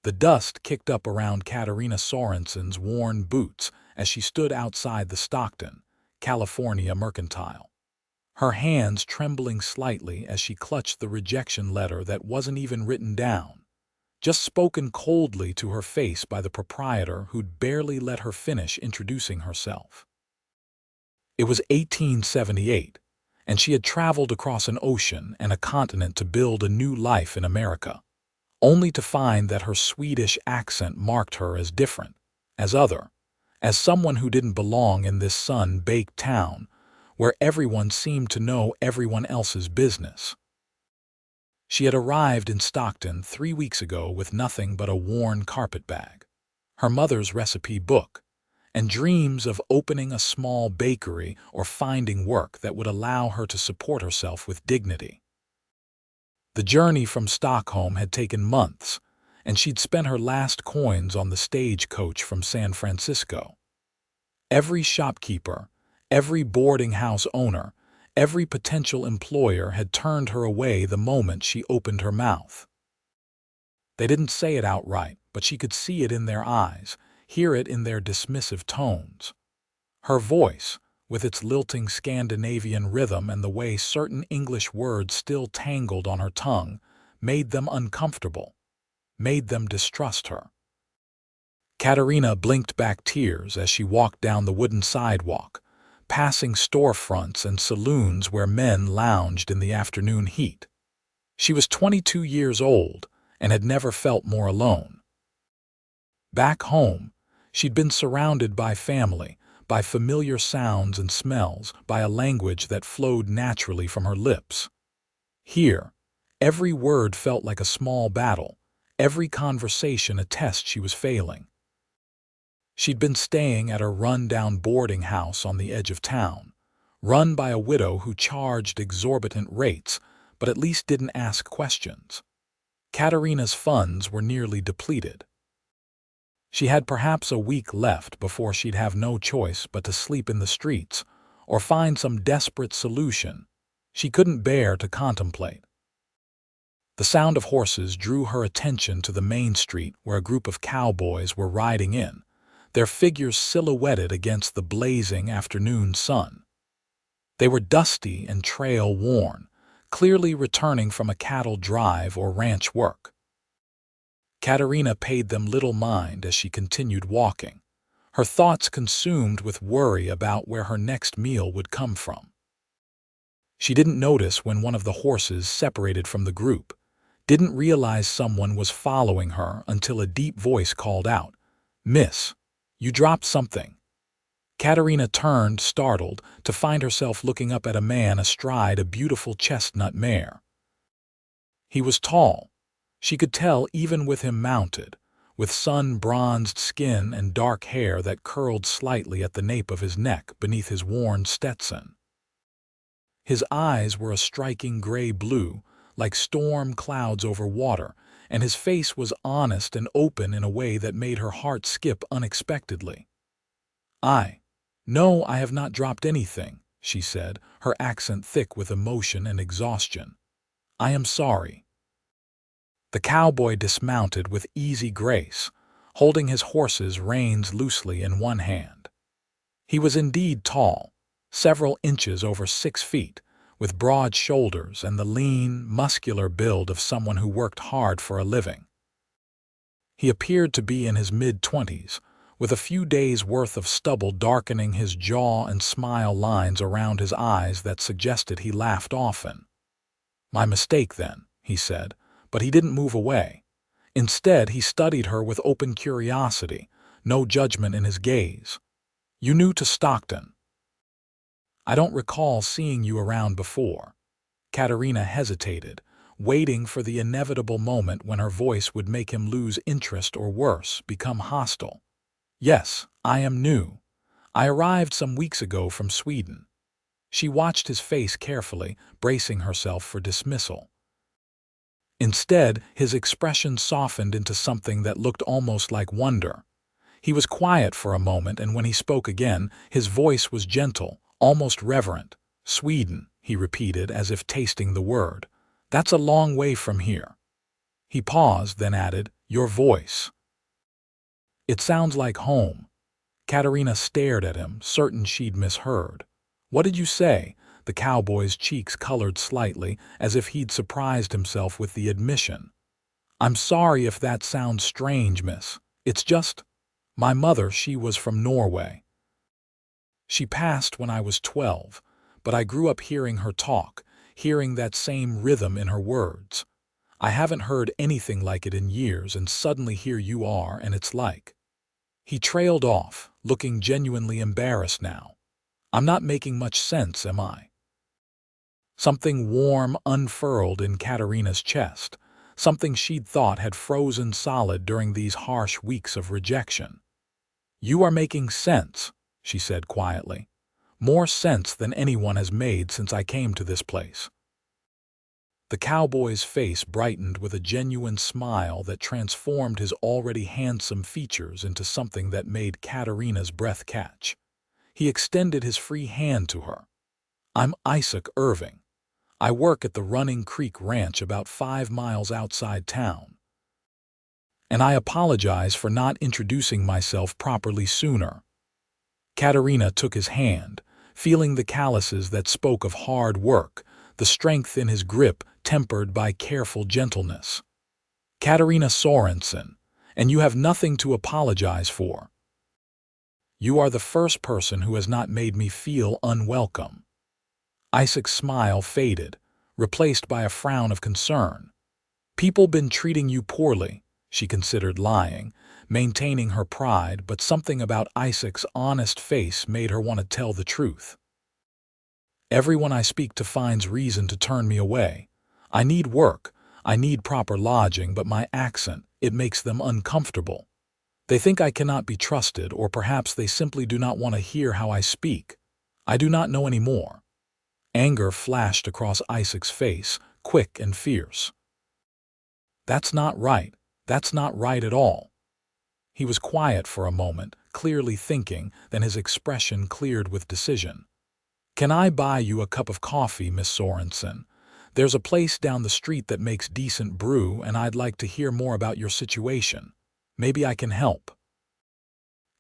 The dust kicked up around Katarina Sorensen's worn boots as she stood outside the Stockton, California mercantile, her hands trembling slightly as she clutched the rejection letter that wasn't even written down, just spoken coldly to her face by the proprietor who'd barely let her finish introducing herself. It was 1878, and she had traveled across an ocean and a continent to build a new life in America, only to find that her Swedish accent marked her as different, as other, as someone who didn't belong in this sun-baked town where everyone seemed to know everyone else's business. She had arrived in Stockton 3 weeks ago with nothing but a worn carpetbag, her mother's recipe book, and dreams of opening a small bakery or finding work that would allow her to support herself with dignity. The journey from Stockholm had taken months, and she'd spent her last coins on the stagecoach from San Francisco. Every shopkeeper, every boarding house owner, every potential employer had turned her away the moment she opened her mouth. They didn't say it outright, but she could see it in their eyes, hear it in their dismissive tones. Her voice, with its lilting Scandinavian rhythm and the way certain English words still tangled on her tongue, made them uncomfortable, made them distrust her. Katarina blinked back tears as she walked down the wooden sidewalk, passing storefronts and saloons where men lounged in the afternoon heat. She was 22 years old and had never felt more alone. Back home, she'd been surrounded by family, by familiar sounds and smells, by a language that flowed naturally from her lips. Here, every word felt like a small battle, every conversation a test she was failing. She'd been staying at a run-down boarding house on the edge of town, run by a widow who charged exorbitant rates, but at least didn't ask questions. Katarina's funds were nearly depleted. She had perhaps a week left before she'd have no choice but to sleep in the streets or find some desperate solution she couldn't bear to contemplate. The sound of horses drew her attention to the main street where a group of cowboys were riding in, their figures silhouetted against the blazing afternoon sun. They were dusty and trail-worn, clearly returning from a cattle drive or ranch work. Katarina paid them little mind as she continued walking, her thoughts consumed with worry about where her next meal would come from. She didn't notice when one of the horses separated from the group, didn't realize someone was following her until a deep voice called out, "Miss, you dropped something." Katarina turned, startled, to find herself looking up at a man astride a beautiful chestnut mare. He was tall. She could tell even with him mounted, with sun-bronzed skin and dark hair that curled slightly at the nape of his neck beneath his worn Stetson. His eyes were a striking gray-blue, like storm clouds over water, and his face was honest and open in a way that made her heart skip unexpectedly. "No, I have not dropped anything," she said, her accent thick with emotion and exhaustion. "I am sorry." The cowboy dismounted with easy grace, holding his horse's reins loosely in one hand. He was indeed tall, several inches over 6 feet, with broad shoulders and the lean, muscular build of someone who worked hard for a living. He appeared to be in his mid-20s, with a few days' worth of stubble darkening his jaw and smile lines around his eyes that suggested he laughed often. "My mistake, then," he said, but he didn't move away. Instead, he studied her with open curiosity, no judgment in his gaze. "You new to Stockton?" "I don't recall seeing you around before." Katarina hesitated, waiting for the inevitable moment when her voice would make him lose interest or worse, become hostile. "Yes, I am new. I arrived some weeks ago from Sweden." She watched his face carefully, bracing herself for dismissal. Instead, his expression softened into something that looked almost like wonder. He was quiet for a moment, and when he spoke again, his voice was gentle, almost reverent. "Sweden," he repeated as if tasting the word. "That's a long way from here." He paused, then added, Your voice. It sounds like home. Katarina stared at him, certain she'd misheard. What did you say? The cowboy's cheeks colored slightly, as if he'd surprised himself with the admission. I'm sorry if that sounds strange, miss. It's just, my mother, she was from Norway. She passed when I was 12, but I grew up hearing her talk, hearing that same rhythm in her words. I haven't heard anything like it in years, and suddenly here you are, and it's like. He trailed off, looking genuinely embarrassed now. I'm not making much sense, am I? Something warm unfurled in Katarina's chest, something she'd thought had frozen solid during these harsh weeks of rejection. You are making sense, she said quietly. More sense than anyone has made since I came to this place. The cowboy's face brightened with a genuine smile that transformed his already handsome features into something that made Katarina's breath catch. He extended his free hand to her. I'm Isaac Irving. I work at the Running Creek Ranch about 5 miles outside town. And I apologize for not introducing myself properly sooner. Katarina took his hand, feeling the calluses that spoke of hard work, the strength in his grip tempered by careful gentleness. Katarina Sorensen, and you have nothing to apologize for. You are the first person who has not made me feel unwelcome. Isaac's smile faded, replaced by a frown of concern. People been treating you poorly, she considered lying, maintaining her pride, but something about Isaac's honest face made her want to tell the truth. Everyone I speak to finds reason to turn me away. I need work, I need proper lodging, but my accent, it makes them uncomfortable. They think I cannot be trusted, or perhaps they simply do not want to hear how I speak. I do not know any more. Anger flashed across Isaac's face, quick and fierce. That's not right. That's not right at all. He was quiet for a moment, clearly thinking, then his expression cleared with decision. Can I buy you a cup of coffee, Miss Sorensen? There's a place down the street that makes decent brew, and I'd like to hear more about your situation. Maybe I can help.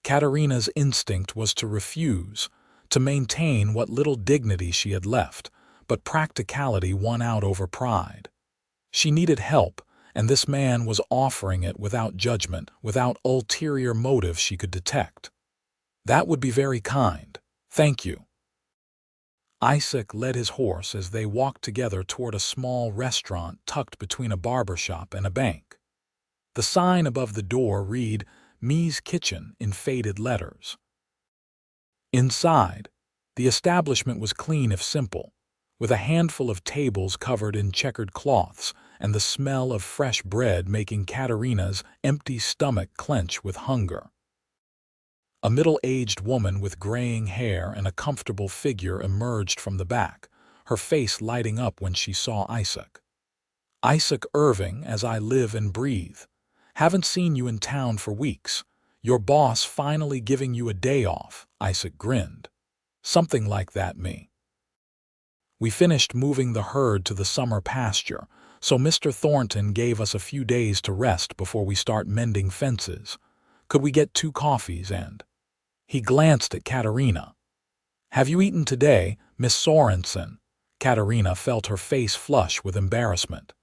Katarina's instinct was to refuse, to maintain what little dignity she had left, but practicality won out over pride. She needed help, and this man was offering it without judgment, without ulterior motive she could detect. That would be very kind. Thank you. Isaac led his horse as they walked together toward a small restaurant tucked between a barber shop and a bank. The sign above the door read, Me's Kitchen, in faded letters. Inside, the establishment was clean if simple, with a handful of tables covered in checkered cloths and the smell of fresh bread making Katarina's empty stomach clench with hunger. A middle-aged woman with graying hair and a comfortable figure emerged from the back, her face lighting up when she saw Isaac. Isaac Irving, as I live and breathe. Haven't seen you in town for weeks. Your boss finally giving you a day off, Isaac grinned. Something like that, me. We finished moving the herd to the summer pasture, so Mr. Thornton gave us a few days to rest before we start mending fences. Could we get 2 coffees and... He glanced at Katarina. Have you eaten today, Miss Sorensen? Katarina felt her face flush with embarrassment.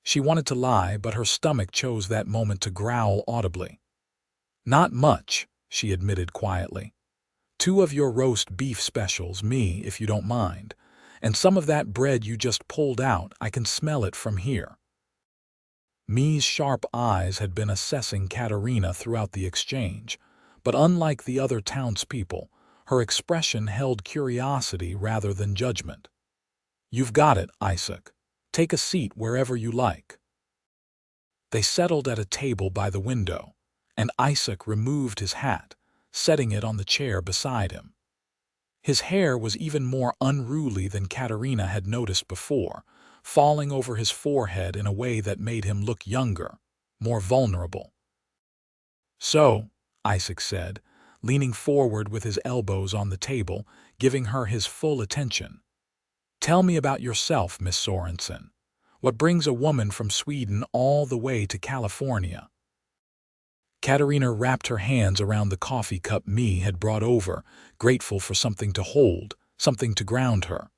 She wanted to lie, but her stomach chose that moment to growl audibly. Not much, she admitted quietly. 2 of your roast beef specials, me, if you don't mind. And some of that bread you just pulled out, I can smell it from here. Me's sharp eyes had been assessing Katarina throughout the exchange, but unlike the other townspeople, her expression held curiosity rather than judgment. You've got it, Isaac. Take a seat wherever you like. They settled at a table by the window, and Isaac removed his hat, setting it on the chair beside him. His hair was even more unruly than Katarina had noticed before, falling over his forehead in a way that made him look younger, more vulnerable. So, Isaac said, leaning forward with his elbows on the table, giving her his full attention. Tell me about yourself, Miss Sorensen. What brings a woman from Sweden all the way to California? Katarina wrapped her hands around the coffee cup me had brought over, grateful for something to hold, something to ground her.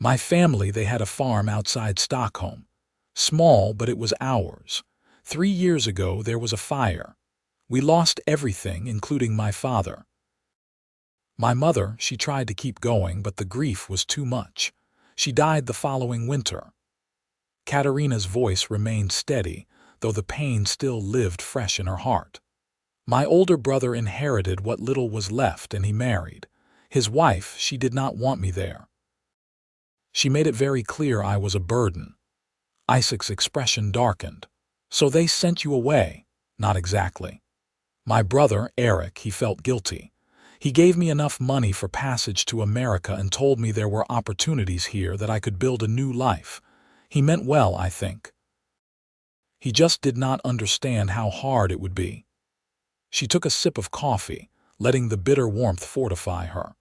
My family, they had a farm outside Stockholm. Small, but it was ours. 3 years ago there was a fire. We lost everything, including my father. My mother, she tried to keep going, but the grief was too much. She died the following winter. Katarina's voice remained steady, though the pain still lived fresh in her heart. My older brother inherited what little was left, and he married. His wife, she did not want me there. She made it very clear I was a burden. Isaac's expression darkened. So they sent you away? Not exactly. My brother, Eric, he felt guilty. He gave me enough money for passage to America and told me there were opportunities here that I could build a new life. He meant well, I think. He just did not understand how hard it would be. She took a sip of coffee, letting the bitter warmth fortify her.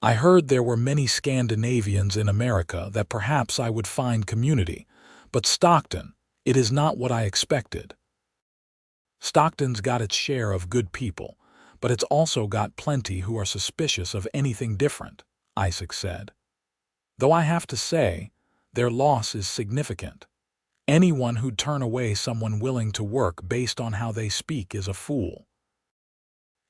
I heard there were many Scandinavians in America, that perhaps I would find community, but Stockton, it is not what I expected. Stockton's got its share of good people, but it's also got plenty who are suspicious of anything different, Isaac said. Though I have to say, their loss is significant. Anyone who'd turn away someone willing to work based on how they speak is a fool.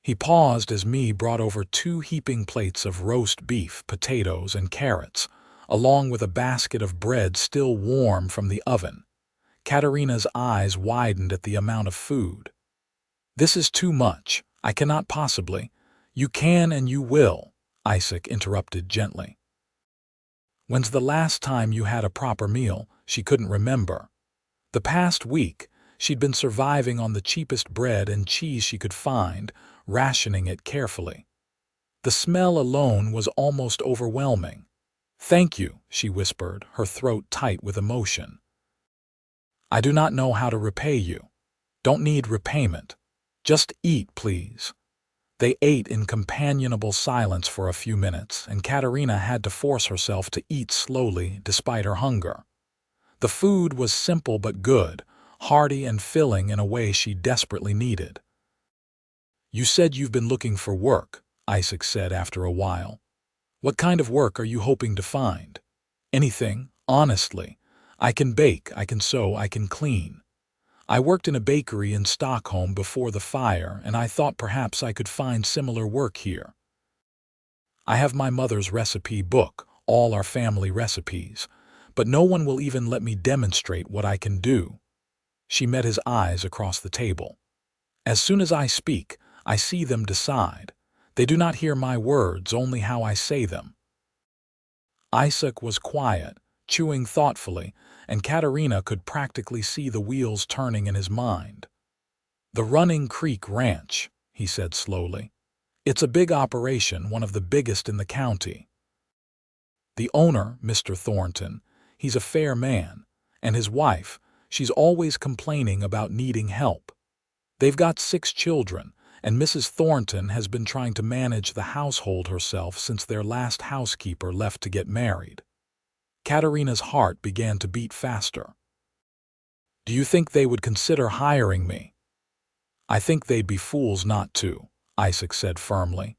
He paused as me brought over 2 heaping plates of roast beef, potatoes, and carrots, along with a basket of bread still warm from the oven. Katarina's eyes widened at the amount of food. This is too much. I cannot possibly. You can and you will, Isaac interrupted gently. When's the last time you had a proper meal? She couldn't remember. The past week, she'd been surviving on the cheapest bread and cheese she could find, rationing it carefully. The smell alone was almost overwhelming. Thank you, she whispered, her throat tight with emotion. I do not know how to repay you. Don't need repayment. Just eat, please. They ate in companionable silence for a few minutes, and Katarina had to force herself to eat slowly despite her hunger. The food was simple but good, hearty and filling in a way she desperately needed. You said you've been looking for work, Isaac said after a while. What kind of work are you hoping to find? Anything, honestly. I can bake, I can sew, I can clean. I worked in a bakery in Stockholm before the fire, and I thought perhaps I could find similar work here. I have my mother's recipe book, all our family recipes, but no one will even let me demonstrate what I can do. She met his eyes across the table. As soon as I speak, I see them decide. They do not hear my words, only how I say them. Isaac was quiet, chewing thoughtfully, and Katarina could practically see the wheels turning in his mind. The Running Creek Ranch, he said slowly. It's a big operation, one of the biggest in the county. The owner, Mr. Thornton, he's a fair man, and his wife, she's always complaining about needing help. They've got 6 children, and Mrs. Thornton has been trying to manage the household herself since their last housekeeper left to get married. Katarina's heart began to beat faster. Do you think they would consider hiring me? I think they'd be fools not to, Isaac said firmly.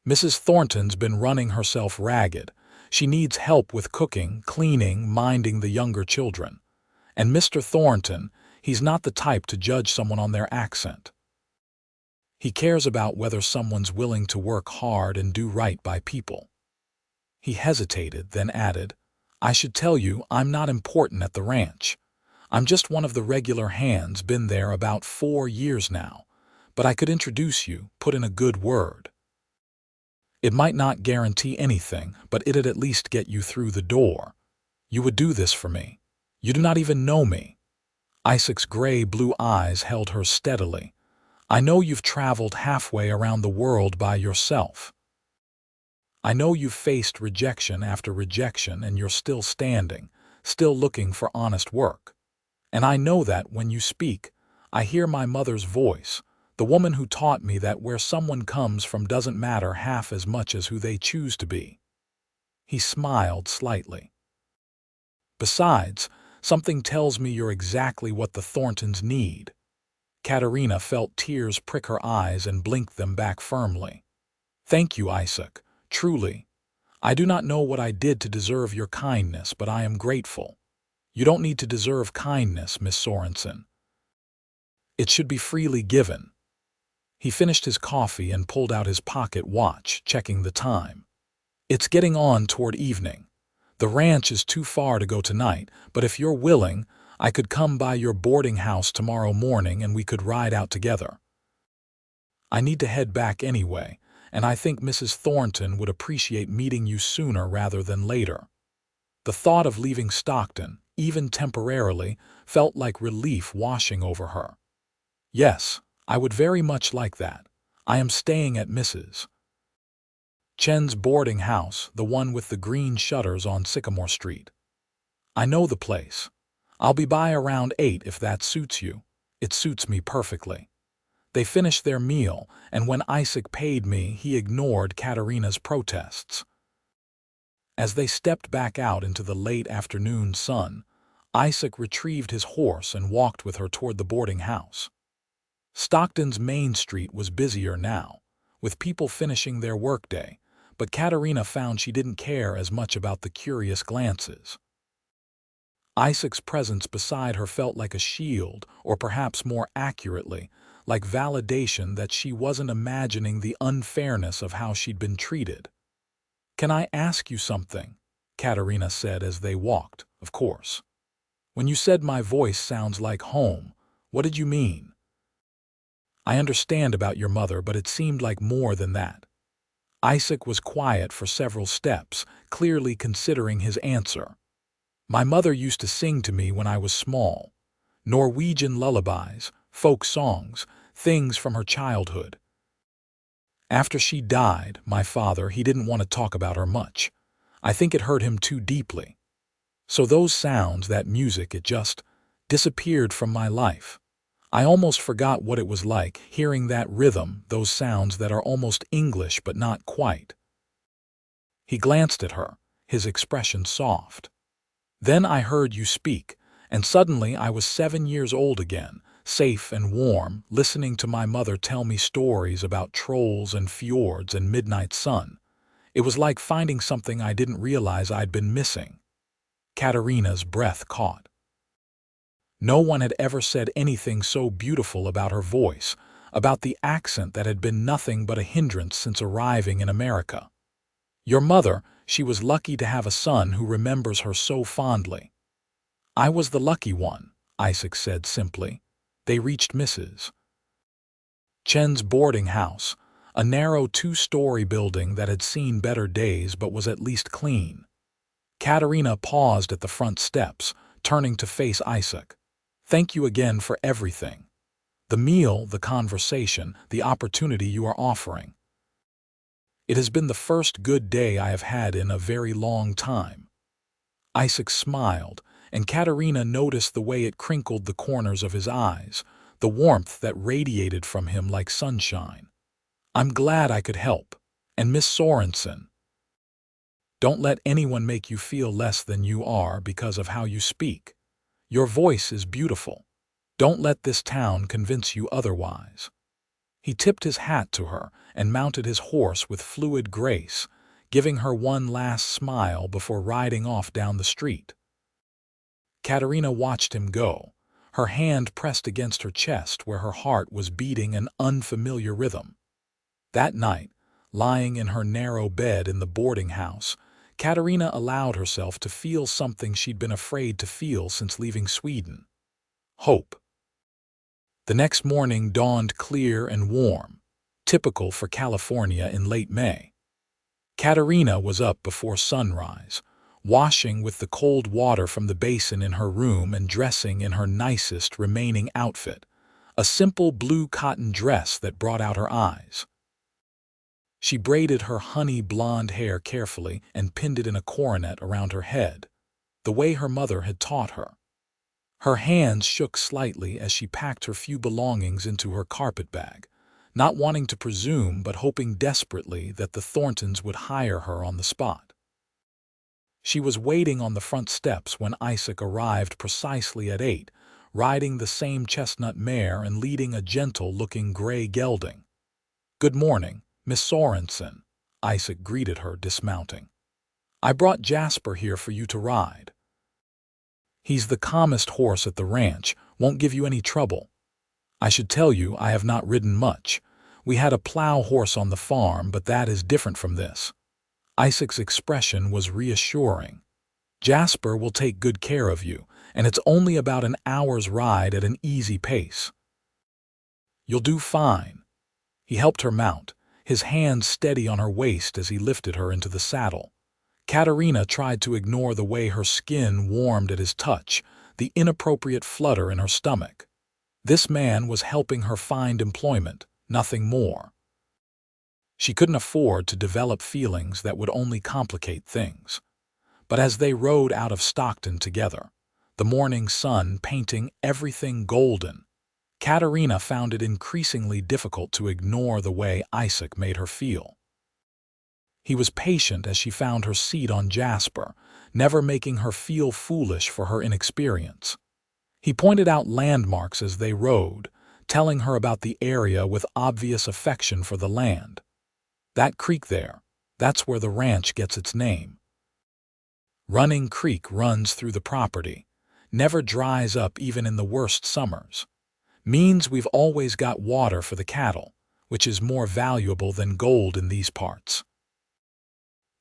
Mrs. Thornton's been running herself ragged. She needs help with cooking, cleaning, minding the younger children. And Mr. Thornton, he's not the type to judge someone on their accent. He cares about whether someone's willing to work hard and do right by people. He hesitated, then added, I should tell you I'm not important at the ranch. I'm just one of the regular hands, been there about 4 years now. But I could introduce you, put in a good word. It might not guarantee anything, but it'd at least get you through the door. You would do this for me. You do not even know me. Isaac's gray-blue eyes held her steadily. I know you've traveled halfway around the world by yourself. I know you've faced rejection after rejection, and you're still standing, still looking for honest work. And I know that when you speak, I hear my mother's voice, the woman who taught me that where someone comes from doesn't matter half as much as who they choose to be. He smiled slightly. Besides, Something tells me you're exactly what the Thorntons need." Katarina felt tears prick her eyes and blinked them back firmly. "Thank you, Isaac. Truly. I do not know what I did to deserve your kindness, but I am grateful." "You don't need to deserve kindness, Miss Sorensen. It should be freely given." He finished his coffee and pulled out his pocket watch, checking the time. "It's getting on toward evening. The ranch is too far to go tonight, but if you're willing, I could come by your boarding house tomorrow morning and we could ride out together. I need to head back anyway, and I think Mrs. Thornton would appreciate meeting you sooner rather than later." The thought of leaving Stockton, even temporarily, felt like relief washing over her. "Yes, I would very much like that. I am staying at Mrs. Chen's boarding house, the one with the green shutters on Sycamore Street. I know the place. I'll be by around 8 if that suits you." "It suits me perfectly." They finished their meal, and when Isaac paid me, he ignored Katarina's protests. As they stepped back out into the late afternoon sun, Isaac retrieved his horse and walked with her toward the boarding house. Stockton's main street was busier now, with people finishing their workday, but Katarina found she didn't care as much about the curious glances. Isaac's presence beside her felt like a shield, or perhaps more accurately, like validation that she wasn't imagining the unfairness of how she'd been treated. "Can I ask you something?" Katarina said as they walked. "Of course." "When you said my voice sounds like home, what did you mean?" "I understand about your mother, but it seemed like more than that." Isaac was quiet for several steps, clearly considering his answer. "My mother used to sing to me when I was small. Norwegian lullabies, folk songs, things from her childhood. After she died, my father, he didn't want to talk about her much. I think it hurt him too deeply. So those sounds, that music, it just disappeared from my life. I almost forgot what it was like, hearing that rhythm, those sounds that are almost English but not quite." He glanced at her, his expression soft. "Then I heard you speak, and suddenly I was 7 years old again, safe and warm, listening to my mother tell me stories about trolls and fjords and midnight sun. It was like finding something I didn't realize I'd been missing." Katarina's breath caught. No one had ever said anything so beautiful about her voice, about the accent that had been nothing but a hindrance since arriving in America. "Your mother, she was lucky to have a son who remembers her so fondly." "I was the lucky one," Isaac said simply. They reached Mrs. Chen's boarding house, a narrow 2-story building that had seen better days but was at least clean. Katarina paused at the front steps, turning to face Isaac. "Thank you again for everything. The meal, the conversation, the opportunity you are offering. It has been the first good day I have had in a very long time." Isaac smiled, and Katarina noticed the way it crinkled the corners of his eyes, the warmth that radiated from him like sunshine. "I'm glad I could help. And Miss Sorensen, don't let anyone make you feel less than you are because of how you speak. Your voice is beautiful. Don't let this town convince you otherwise." He tipped his hat to her and mounted his horse with fluid grace, giving her one last smile before riding off down the street. Katarina watched him go, her hand pressed against her chest where her heart was beating an unfamiliar rhythm. That night, lying in her narrow bed in the boarding house, Katarina allowed herself to feel something she'd been afraid to feel since leaving Sweden: hope. The next morning dawned clear and warm, typical for California in late May. Katarina was up before sunrise, washing with the cold water from the basin in her room and dressing in her nicest remaining outfit, a simple blue cotton dress that brought out her eyes. She braided her honey blonde hair carefully and pinned it in a coronet around her head, the way her mother had taught her. Her hands shook slightly as she packed her few belongings into her carpet bag, not wanting to presume but hoping desperately that the Thorntons would hire her on the spot. She was waiting on the front steps when Isaac arrived precisely at 8, riding the same chestnut mare and leading a gentle-looking gray gelding. "Good morning, Miss Sorensen," Isaac greeted her, dismounting. "I brought Jasper here for you to ride. He's the calmest horse at the ranch, won't give you any trouble. I should tell you I have not ridden much. We had a plow horse on the farm, but that is different from this." Isaac's expression was reassuring. "Jasper will take good care of you, and it's only about an hour's ride at an easy pace. You'll do fine." He helped her mount, his hand steady on her waist as he lifted her into the saddle. Katarina tried to ignore the way her skin warmed at his touch, the inappropriate flutter in her stomach. This man was helping her find employment, nothing more. She couldn't afford to develop feelings that would only complicate things. But as they rode out of Stockton together, the morning sun painting everything golden, Katarina found it increasingly difficult to ignore the way Isaac made her feel. He was patient as she found her seat on Jasper, never making her feel foolish for her inexperience. He pointed out landmarks as they rode, telling her about the area with obvious affection for the land. "That creek there, that's where the ranch gets its name. Running Creek runs through the property, never dries up even in the worst summers. Means we've always got water for the cattle, which is more valuable than gold in these parts."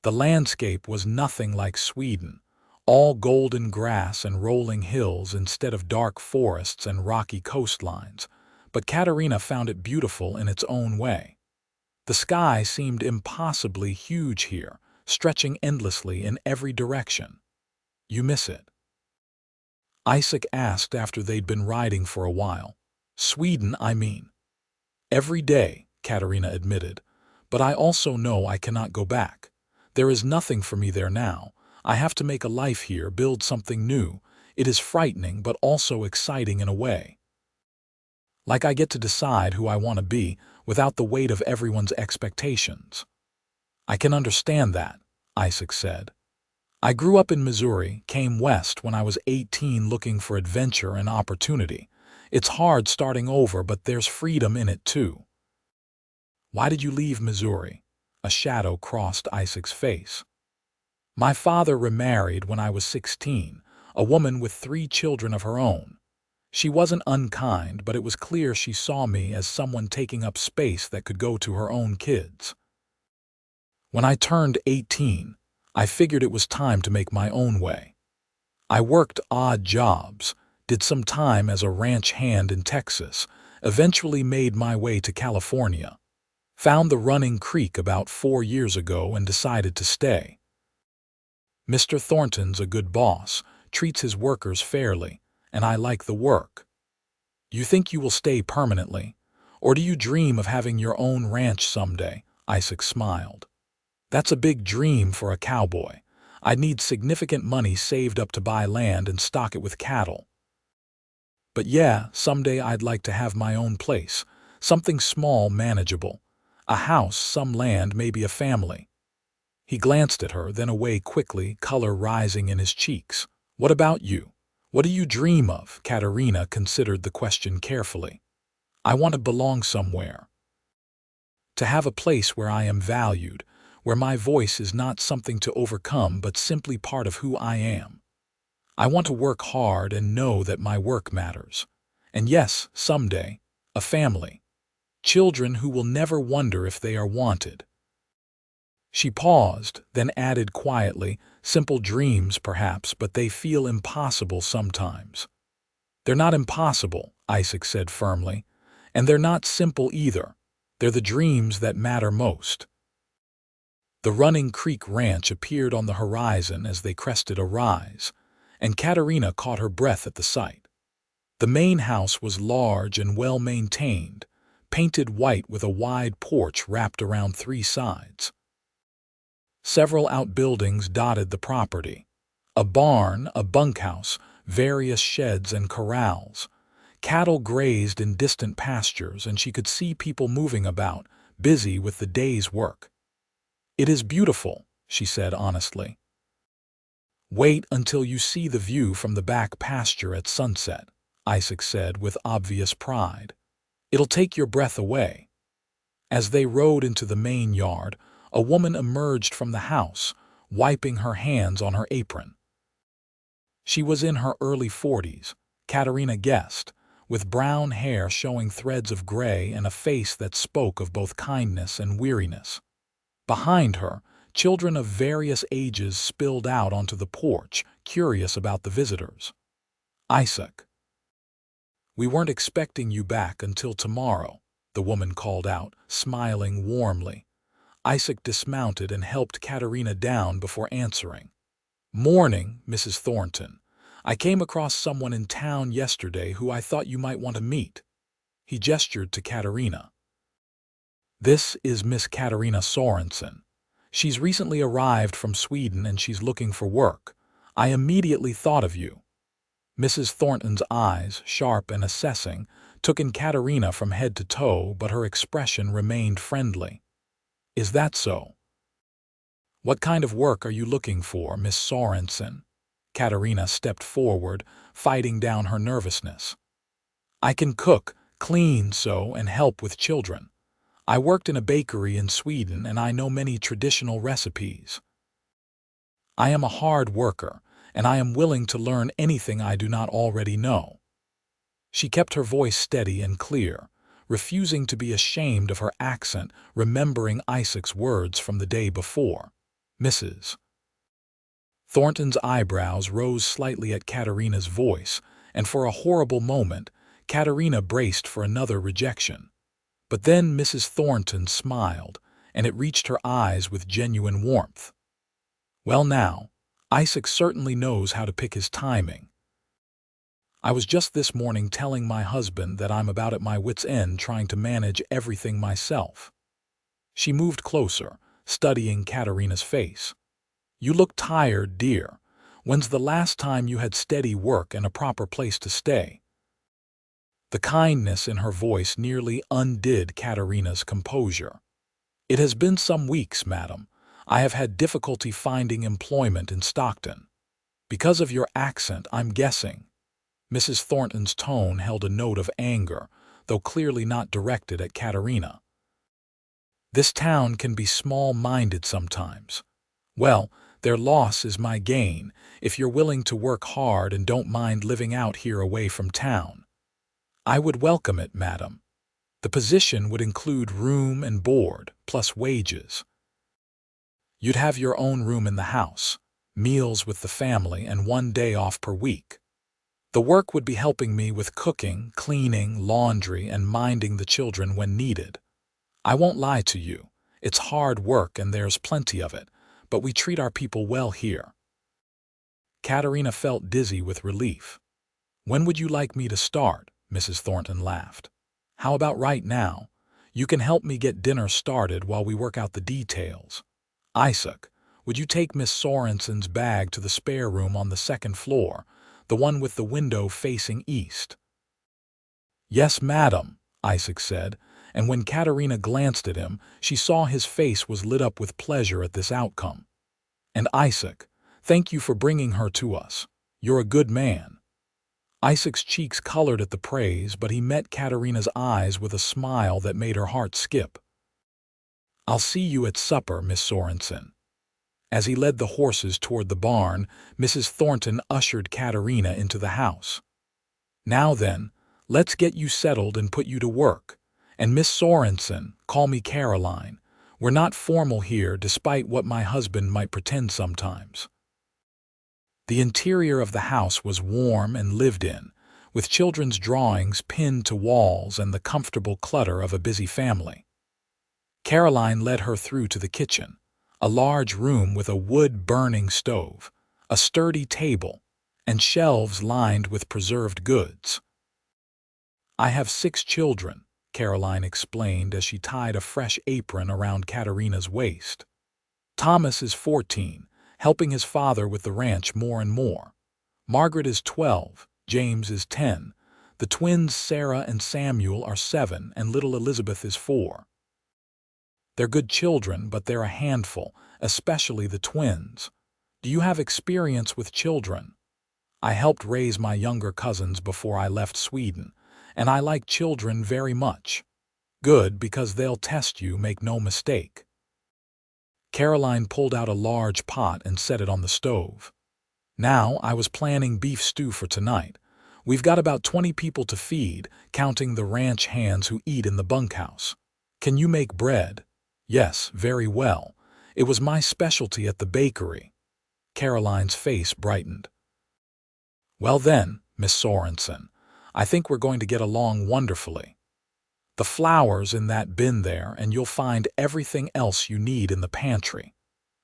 The landscape was nothing like Sweden, all golden grass and rolling hills instead of dark forests and rocky coastlines, but Katarina found it beautiful in its own way. The sky seemed impossibly huge here, stretching endlessly in every direction. "You miss it?" Isaac asked after they'd been riding for a while. "Sweden, I mean." "Every day," Katarina admitted, "but I also know I cannot go back. There is nothing for me there now. I have to make a life here, build something new. It is frightening, but also exciting in a way. Like I get to decide who I want to be without the weight of everyone's expectations." "I can understand that," Isaac said. "I grew up in Missouri, came west when I was 18 looking for adventure and opportunity. It's hard starting over, but there's freedom in it too." "Why did you leave Missouri?" A shadow crossed Isaac's face. "My father remarried when I was 16, a woman with 3 children of her own. She wasn't unkind, but it was clear she saw me as someone taking up space that could go to her own kids. When I turned 18, I figured it was time to make my own way. I worked odd jobs, did some time as a ranch hand in Texas, eventually made my way to California. Found the Running Creek about 4 years ago and decided to stay. Mr. Thornton's a good boss, treats his workers fairly, and I like the work." "You think you will stay permanently? Or do you dream of having your own ranch someday?" Isaac smiled. "That's a big dream for a cowboy. I'd need significant money saved up to buy land and stock it with cattle. But yeah, someday I'd like to have my own place, something small, manageable. A house, some land, maybe a family." He glanced at her, then away quickly, color rising in his cheeks. "What about you? What do you dream of?" Katarina considered the question carefully. "I want to belong somewhere. To have a place where I am valued, where my voice is not something to overcome but simply part of who I am. I want to work hard and know that my work matters. And yes, someday, a family. Children who will never wonder if they are wanted." She paused, then added quietly, "Simple dreams, perhaps, but they feel impossible sometimes." "They're not impossible," Isaac said firmly. "And they're not simple either. They're the dreams that matter most." The Running Creek Ranch appeared on the horizon as they crested a rise, and Katarina caught her breath at the sight. The main house was large and well-maintained, painted white with a wide porch wrapped around 3 sides. Several outbuildings dotted the property. A barn, a bunkhouse, various sheds and corrals. Cattle grazed in distant pastures, and she could see people moving about, busy with the day's work. "It is beautiful," she said honestly. Wait until you see the view from the back pasture at sunset, Isaac said with obvious pride. It'll take your breath away. As they rode into the main yard, a woman emerged from the house, wiping her hands on her apron. She was in her early 40s, Katarina guessed, with brown hair showing threads of gray and a face that spoke of both kindness and weariness. Behind her, children of various ages spilled out onto the porch, curious about the visitors. Isaac. We weren't expecting you back until tomorrow, the woman called out, smiling warmly. Isaac dismounted and helped Katarina down before answering. Morning, Mrs. Thornton. I came across someone in town yesterday who I thought you might want to meet. He gestured to Katarina. This is Miss Katarina Sorensen. She's recently arrived from Sweden and she's looking for work. I immediately thought of you. Mrs. Thornton's eyes, sharp and assessing, took in Katarina from head to toe, but her expression remained friendly. Is that so? What kind of work are you looking for, Miss Sorensen? Katarina stepped forward, fighting down her nervousness. I can cook, clean, sew, and help with children. I worked in a bakery in Sweden and I know many traditional recipes. I am a hard worker, and I am willing to learn anything I do not already know. She kept her voice steady and clear, refusing to be ashamed of her accent, remembering Isaac's words from the day before. Mrs. Thornton's eyebrows rose slightly at Katarina's voice, and for a horrible moment, Katarina braced for another rejection. But then Mrs. Thornton smiled, and it reached her eyes with genuine warmth. Well now, Isaac certainly knows how to pick his timing. I was just this morning telling my husband that I'm about at my wit's end trying to manage everything myself. She moved closer, studying Katarina's face. You look tired, dear. When's the last time you had steady work and a proper place to stay? The kindness in her voice nearly undid Katarina's composure. It has been some weeks, madam. I have had difficulty finding employment in Stockton. Because of your accent, I'm guessing. Mrs. Thornton's tone held a note of anger, though clearly not directed at Katarina. This town can be small-minded sometimes. Well, their loss is my gain, if you're willing to work hard and don't mind living out here away from town. I would welcome it, madam. The position would include room and board, plus wages. You'd have your own room in the house, meals with the family, and 1 day off per week. The work would be helping me with cooking, cleaning, laundry, and minding the children when needed. I won't lie to you. It's hard work and there's plenty of it, but we treat our people well here. Katarina felt dizzy with relief. When would you like me to start? Mrs. Thornton laughed. How about right now? You can help me get dinner started while we work out the details. Isaac, would you take Miss Sorensen's bag to the spare room on the 2nd floor, the one with the window facing east? Yes, madam, Isaac said, and when Katarina glanced at him, she saw his face was lit up with pleasure at this outcome. And Isaac, thank you for bringing her to us. You're a good man. Isaac's cheeks colored at the praise, but he met Katarina's eyes with a smile that made her heart skip. I'll see you at supper, Miss Sorensen. As he led the horses toward the barn, Mrs. Thornton ushered Katarina into the house. Now then, let's get you settled and put you to work. And Miss Sorensen, call me Caroline. We're not formal here, despite what my husband might pretend sometimes. The interior of the house was warm and lived in, with children's drawings pinned to walls and the comfortable clutter of a busy family. Caroline led her through to the kitchen, a large room with a wood-burning stove, a sturdy table, and shelves lined with preserved goods. I have 6 children, Caroline explained as she tied a fresh apron around Katarina's waist. Thomas is 14, helping his father with the ranch more and more. Margaret is 12, James is 10, the twins Sarah and Samuel are 7, and little Elizabeth is 4. They're good children, but they're a handful, especially the twins. Do you have experience with children? I helped raise my younger cousins before I left Sweden, and I like children very much. Good, because they'll test you, make no mistake. Caroline pulled out a large pot and set it on the stove. Now, I was planning beef stew for tonight. We've got about 20 people to feed, counting the ranch hands who eat in the bunkhouse. Can you make bread? Yes, very well. It was my specialty at the bakery. Caroline's face brightened. Well then, Miss Sorensen, I think we're going to get along wonderfully. The flour's in that bin there, and you'll find everything else you need in the pantry.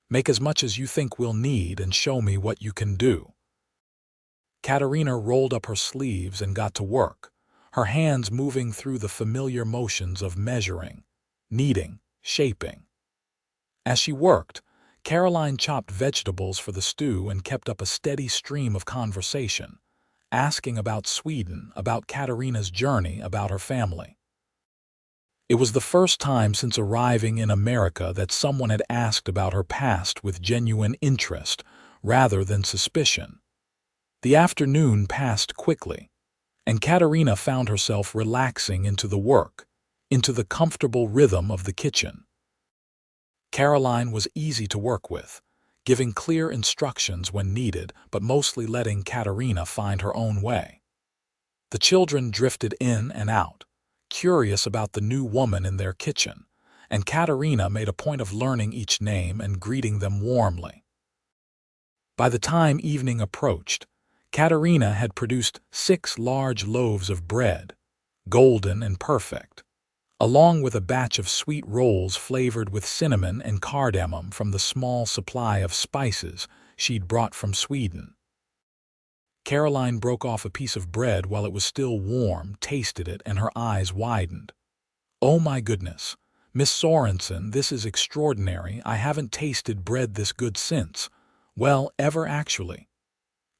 Make as much as you think we'll need and show me what you can do. Katarina rolled up her sleeves and got to work, her hands moving through the familiar motions of measuring, kneading, shaping. As she worked, Caroline chopped vegetables for the stew and kept up a steady stream of conversation, asking about Sweden, about Katarina's journey, about her family. It was the first time since arriving in America that someone had asked about her past with genuine interest rather than suspicion. The afternoon passed quickly, and Katarina found herself relaxing into the work, into the comfortable rhythm of the kitchen. Caroline was easy to work with, giving clear instructions when needed, but mostly letting Katarina find her own way. The children drifted in and out, curious about the new woman in their kitchen, and Katarina made a point of learning each name and greeting them warmly. By the time evening approached, Katarina had produced 6 large loaves of bread, golden and perfect, along with a batch of sweet rolls flavored with cinnamon and cardamom from the small supply of spices she'd brought from Sweden. Caroline broke off a piece of bread while it was still warm, tasted it, and her eyes widened. Oh my goodness, Miss Sorensen, this is extraordinary. I haven't tasted bread this good since, well, ever actually.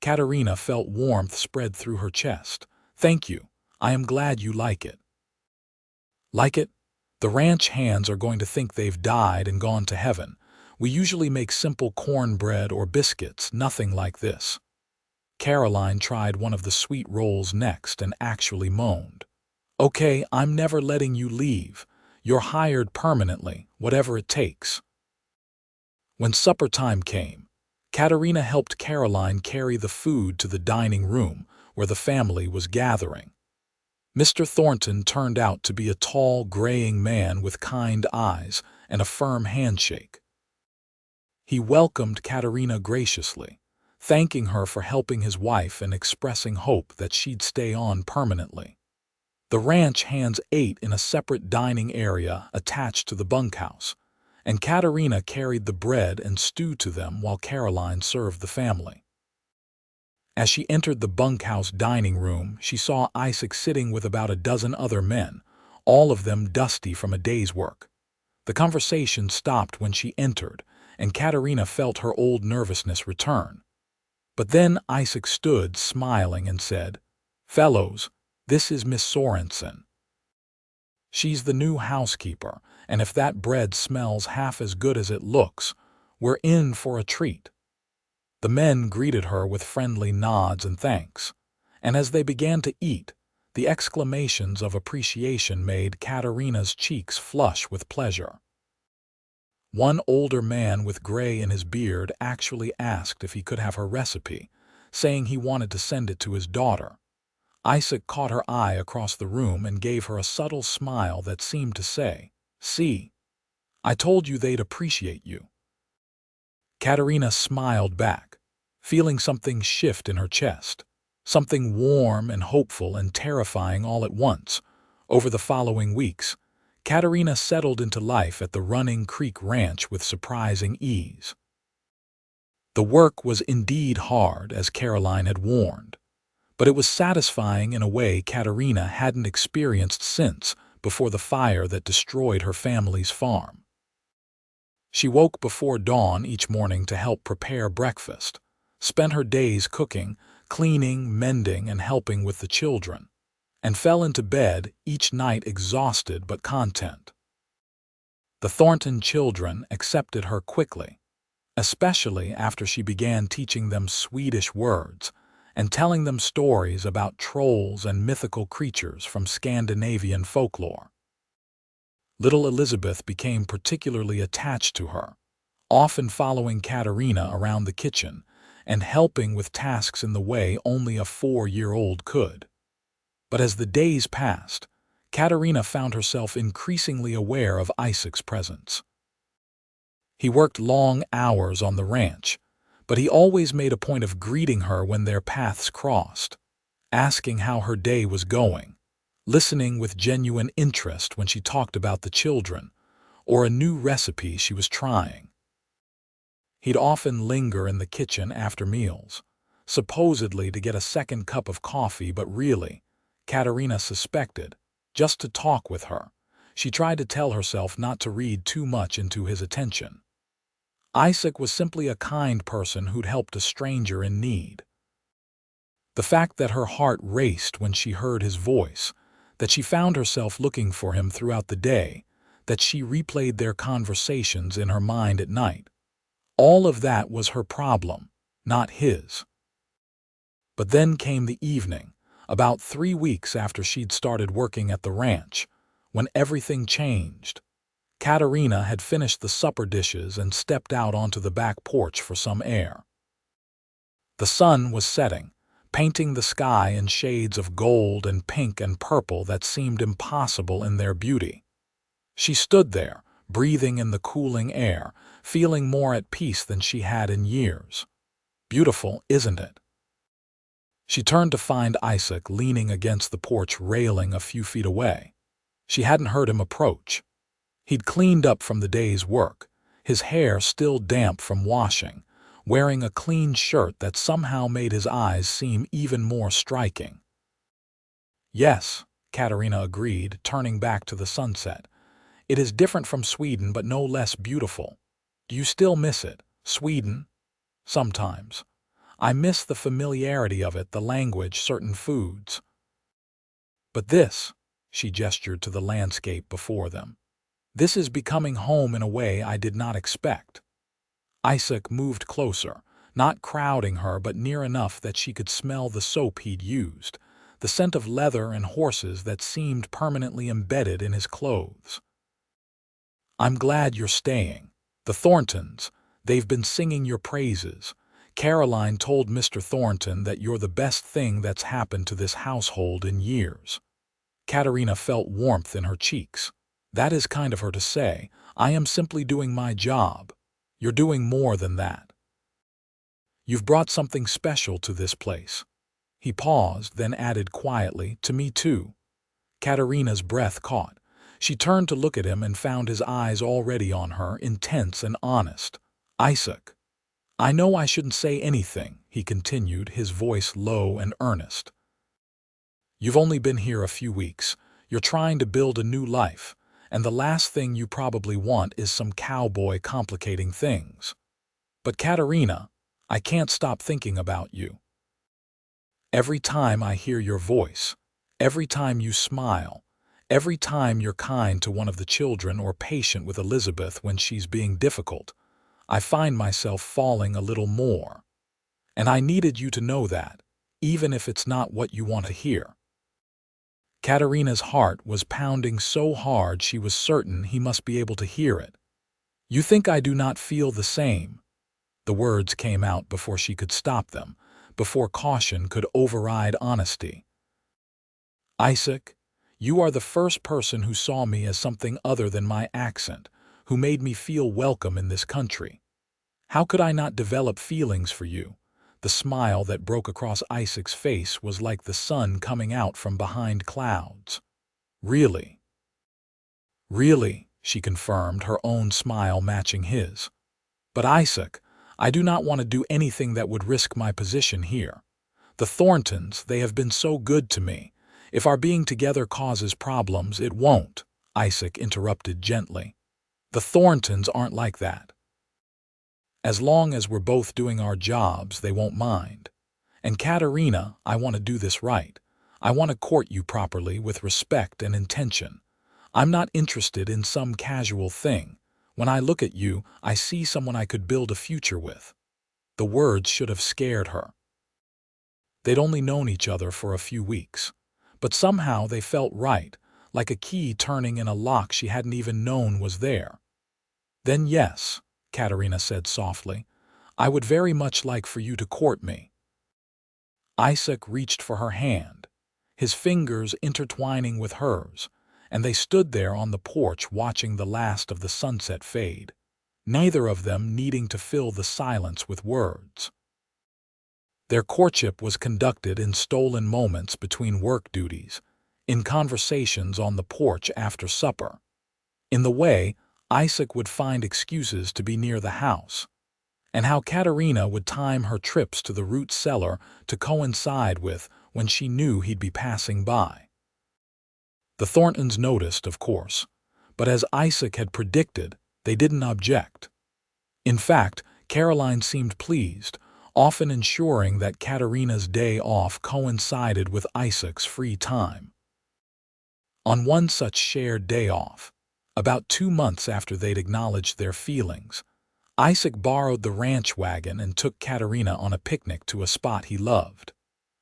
Katarina felt warmth spread through her chest. Thank you. I am glad you like it. Like it? The ranch hands are going to think they've died and gone to heaven. We usually make simple cornbread or biscuits, nothing like this. Caroline tried one of the sweet rolls next and actually moaned. Okay, I'm never letting you leave. You're hired permanently, whatever it takes. When supper time came, Katarina helped Caroline carry the food to the dining room where the family was gathering. Mr. Thornton turned out to be a tall, graying man with kind eyes and a firm handshake. He welcomed Katarina graciously, thanking her for helping his wife and expressing hope that she'd stay on permanently. The ranch hands ate in a separate dining area attached to the bunkhouse, and Katarina carried the bread and stew to them while Caroline served the family. As she entered the bunkhouse dining room, she saw Isaac sitting with about a dozen other men, all of them dusty from a day's work. The conversation stopped when she entered, and Katarina felt her old nervousness return. But then Isaac stood, smiling, and said, "Fellows, this is Miss Sorensen. She's the new housekeeper, and if that bread smells half as good as it looks, we're in for a treat." The men greeted her with friendly nods and thanks, and as they began to eat, the exclamations of appreciation made Katarina's cheeks flush with pleasure. One older man with gray in his beard actually asked if he could have her recipe, saying he wanted to send it to his daughter. Isaac caught her eye across the room and gave her a subtle smile that seemed to say, "See, I told you they'd appreciate you." Katarina smiled back, feeling something shift in her chest, something warm and hopeful and terrifying all at once. Over the following weeks, Katarina settled into life at the Running Creek Ranch with surprising ease. The work was indeed hard, as Caroline had warned, but it was satisfying in a way Katarina hadn't experienced since before the fire that destroyed her family's farm. She woke before dawn each morning to help prepare breakfast, spent her days cooking, cleaning, mending, and helping with the children, and fell into bed each night exhausted but content. The Thornton children accepted her quickly. especially after she began teaching them Swedish words and telling them stories about trolls and mythical creatures from Scandinavian folklore. Little Elizabeth became particularly attached to her, often following Katarina around the kitchen and helping with tasks in the way only a 4-year-old could. But as the days passed, Katarina found herself increasingly aware of Isaac's presence. He worked long hours on the ranch, but he always made a point of greeting her when their paths crossed, asking how her day was going, listening with genuine interest when she talked about the children or a new recipe she was trying. He'd often linger in the kitchen after meals, supposedly to get a second cup of coffee, but really, Katarina suspected, just to talk with her. She tried to tell herself not to read too much into his attention. Isaac was simply a kind person who'd helped a stranger in need. The fact that her heart raced when she heard his voice, that she found herself looking for him throughout the day, that she replayed their conversations in her mind at night, all of that was her problem, not his. But then came the evening, about 3 weeks after she'd started working at the ranch, when everything changed. Katarina had finished the supper dishes and stepped out onto the back porch for some air. The sun was setting, painting the sky in shades of gold and pink and purple that seemed impossible in their beauty. She stood there, breathing in the cooling air, feeling more at peace than she had in years. Beautiful, isn't it? She turned to find Isaac leaning against the porch railing a few feet away. She hadn't heard him approach. He'd cleaned up from the day's work, his hair still damp from washing, wearing a clean shirt that somehow made his eyes seem even more striking. "Yes," Katarina agreed, turning back to the sunset. "It is different from Sweden, but no less beautiful. Do you still miss it, Sweden?" "Sometimes. I miss the familiarity of it, the language, certain foods. But this," she gestured to the landscape before them, "this is becoming home in a way I did not expect." Isaac moved closer, not crowding her but near enough that she could smell the soap he'd used, the scent of leather and horses that seemed permanently embedded in his clothes. "I'm glad you're staying. The Thorntons, they've been singing your praises. Caroline told Mr. Thornton that you're the best thing that's happened to this household in years." Katarina felt warmth in her cheeks. "That is kind of her to say. I am simply doing my job. You're doing more than that. You've brought something special to this place." He paused, then added quietly, "To me too." Katarina's breath caught. She turned to look at him and found his eyes already on her, intense and honest. "Isaac, I know I shouldn't say anything," he continued, his voice low and earnest. "You've only been here a few weeks. You're trying to build a new life, and the last thing you probably want is some cowboy complicating things. But Katarina, I can't stop thinking about you. Every time I hear your voice, every time you smile, every time you're kind to one of the children or patient with Elizabeth when she's being difficult, I find myself falling a little more. And I needed you to know that, even if it's not what you want to hear." Katarina's heart was pounding so hard she was certain he must be able to hear it. "You think I do not feel the same?" The words came out before she could stop them, before caution could override honesty. "Isaac, you are the first person who saw me as something other than my accent, who made me feel welcome in this country. How could I not develop feelings for you?" The smile that broke across Isaac's face was like the sun coming out from behind clouds. "Really?" "Really," she confirmed, her own smile matching his. "But Isaac, I do not want to do anything that would risk my position here. The Thorntons, they have been so good to me. If our being together causes problems, it won't," Isaac interrupted gently. "The Thorntons aren't like that. As long as we're both doing our jobs, they won't mind. And Katarina, I want to do this right. I want to court you properly with respect and intention. I'm not interested in some casual thing. When I look at you, I see someone I could build a future with." The words should have scared her. They'd only known each other for a few weeks, but somehow they felt right, like a key turning in a lock she hadn't even known was there. "Then yes," Katarina said softly, "I would very much like for you to court me." Isaac reached for her hand, his fingers intertwining with hers, and they stood there on the porch watching the last of the sunset fade, neither of them needing to fill the silence with words. Their courtship was conducted in stolen moments between work duties, in conversations on the porch after supper. In the way, Isaac would find excuses to be near the house, and how Katarina would time her trips to the root cellar to coincide with when she knew he'd be passing by. The Thorntons noticed, of course, but as Isaac had predicted, they didn't object. In fact, Caroline seemed pleased, often ensuring that Katarina's day off coincided with Isaac's free time. On one such shared day off, about 2 months after they'd acknowledged their feelings, Isaac borrowed the ranch wagon and took Katarina on a picnic to a spot he loved,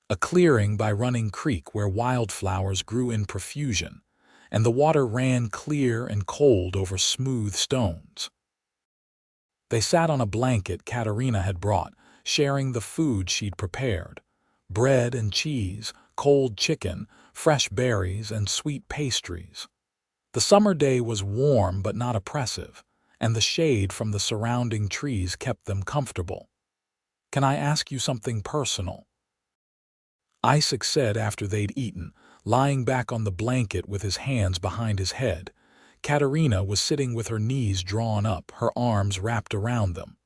a clearing by Running Creek where wildflowers grew in profusion, and the water ran clear and cold over smooth stones. They sat on a blanket Katarina had brought, sharing the food she'd prepared: bread and cheese, cold chicken, fresh berries, and sweet pastries. The summer day was warm but not oppressive, and the shade from the surrounding trees kept them comfortable. "Can I ask you something personal?" Isaac said after they'd eaten, lying back on the blanket with his hands behind his head. Katarina was sitting with her knees drawn up, her arms wrapped around them.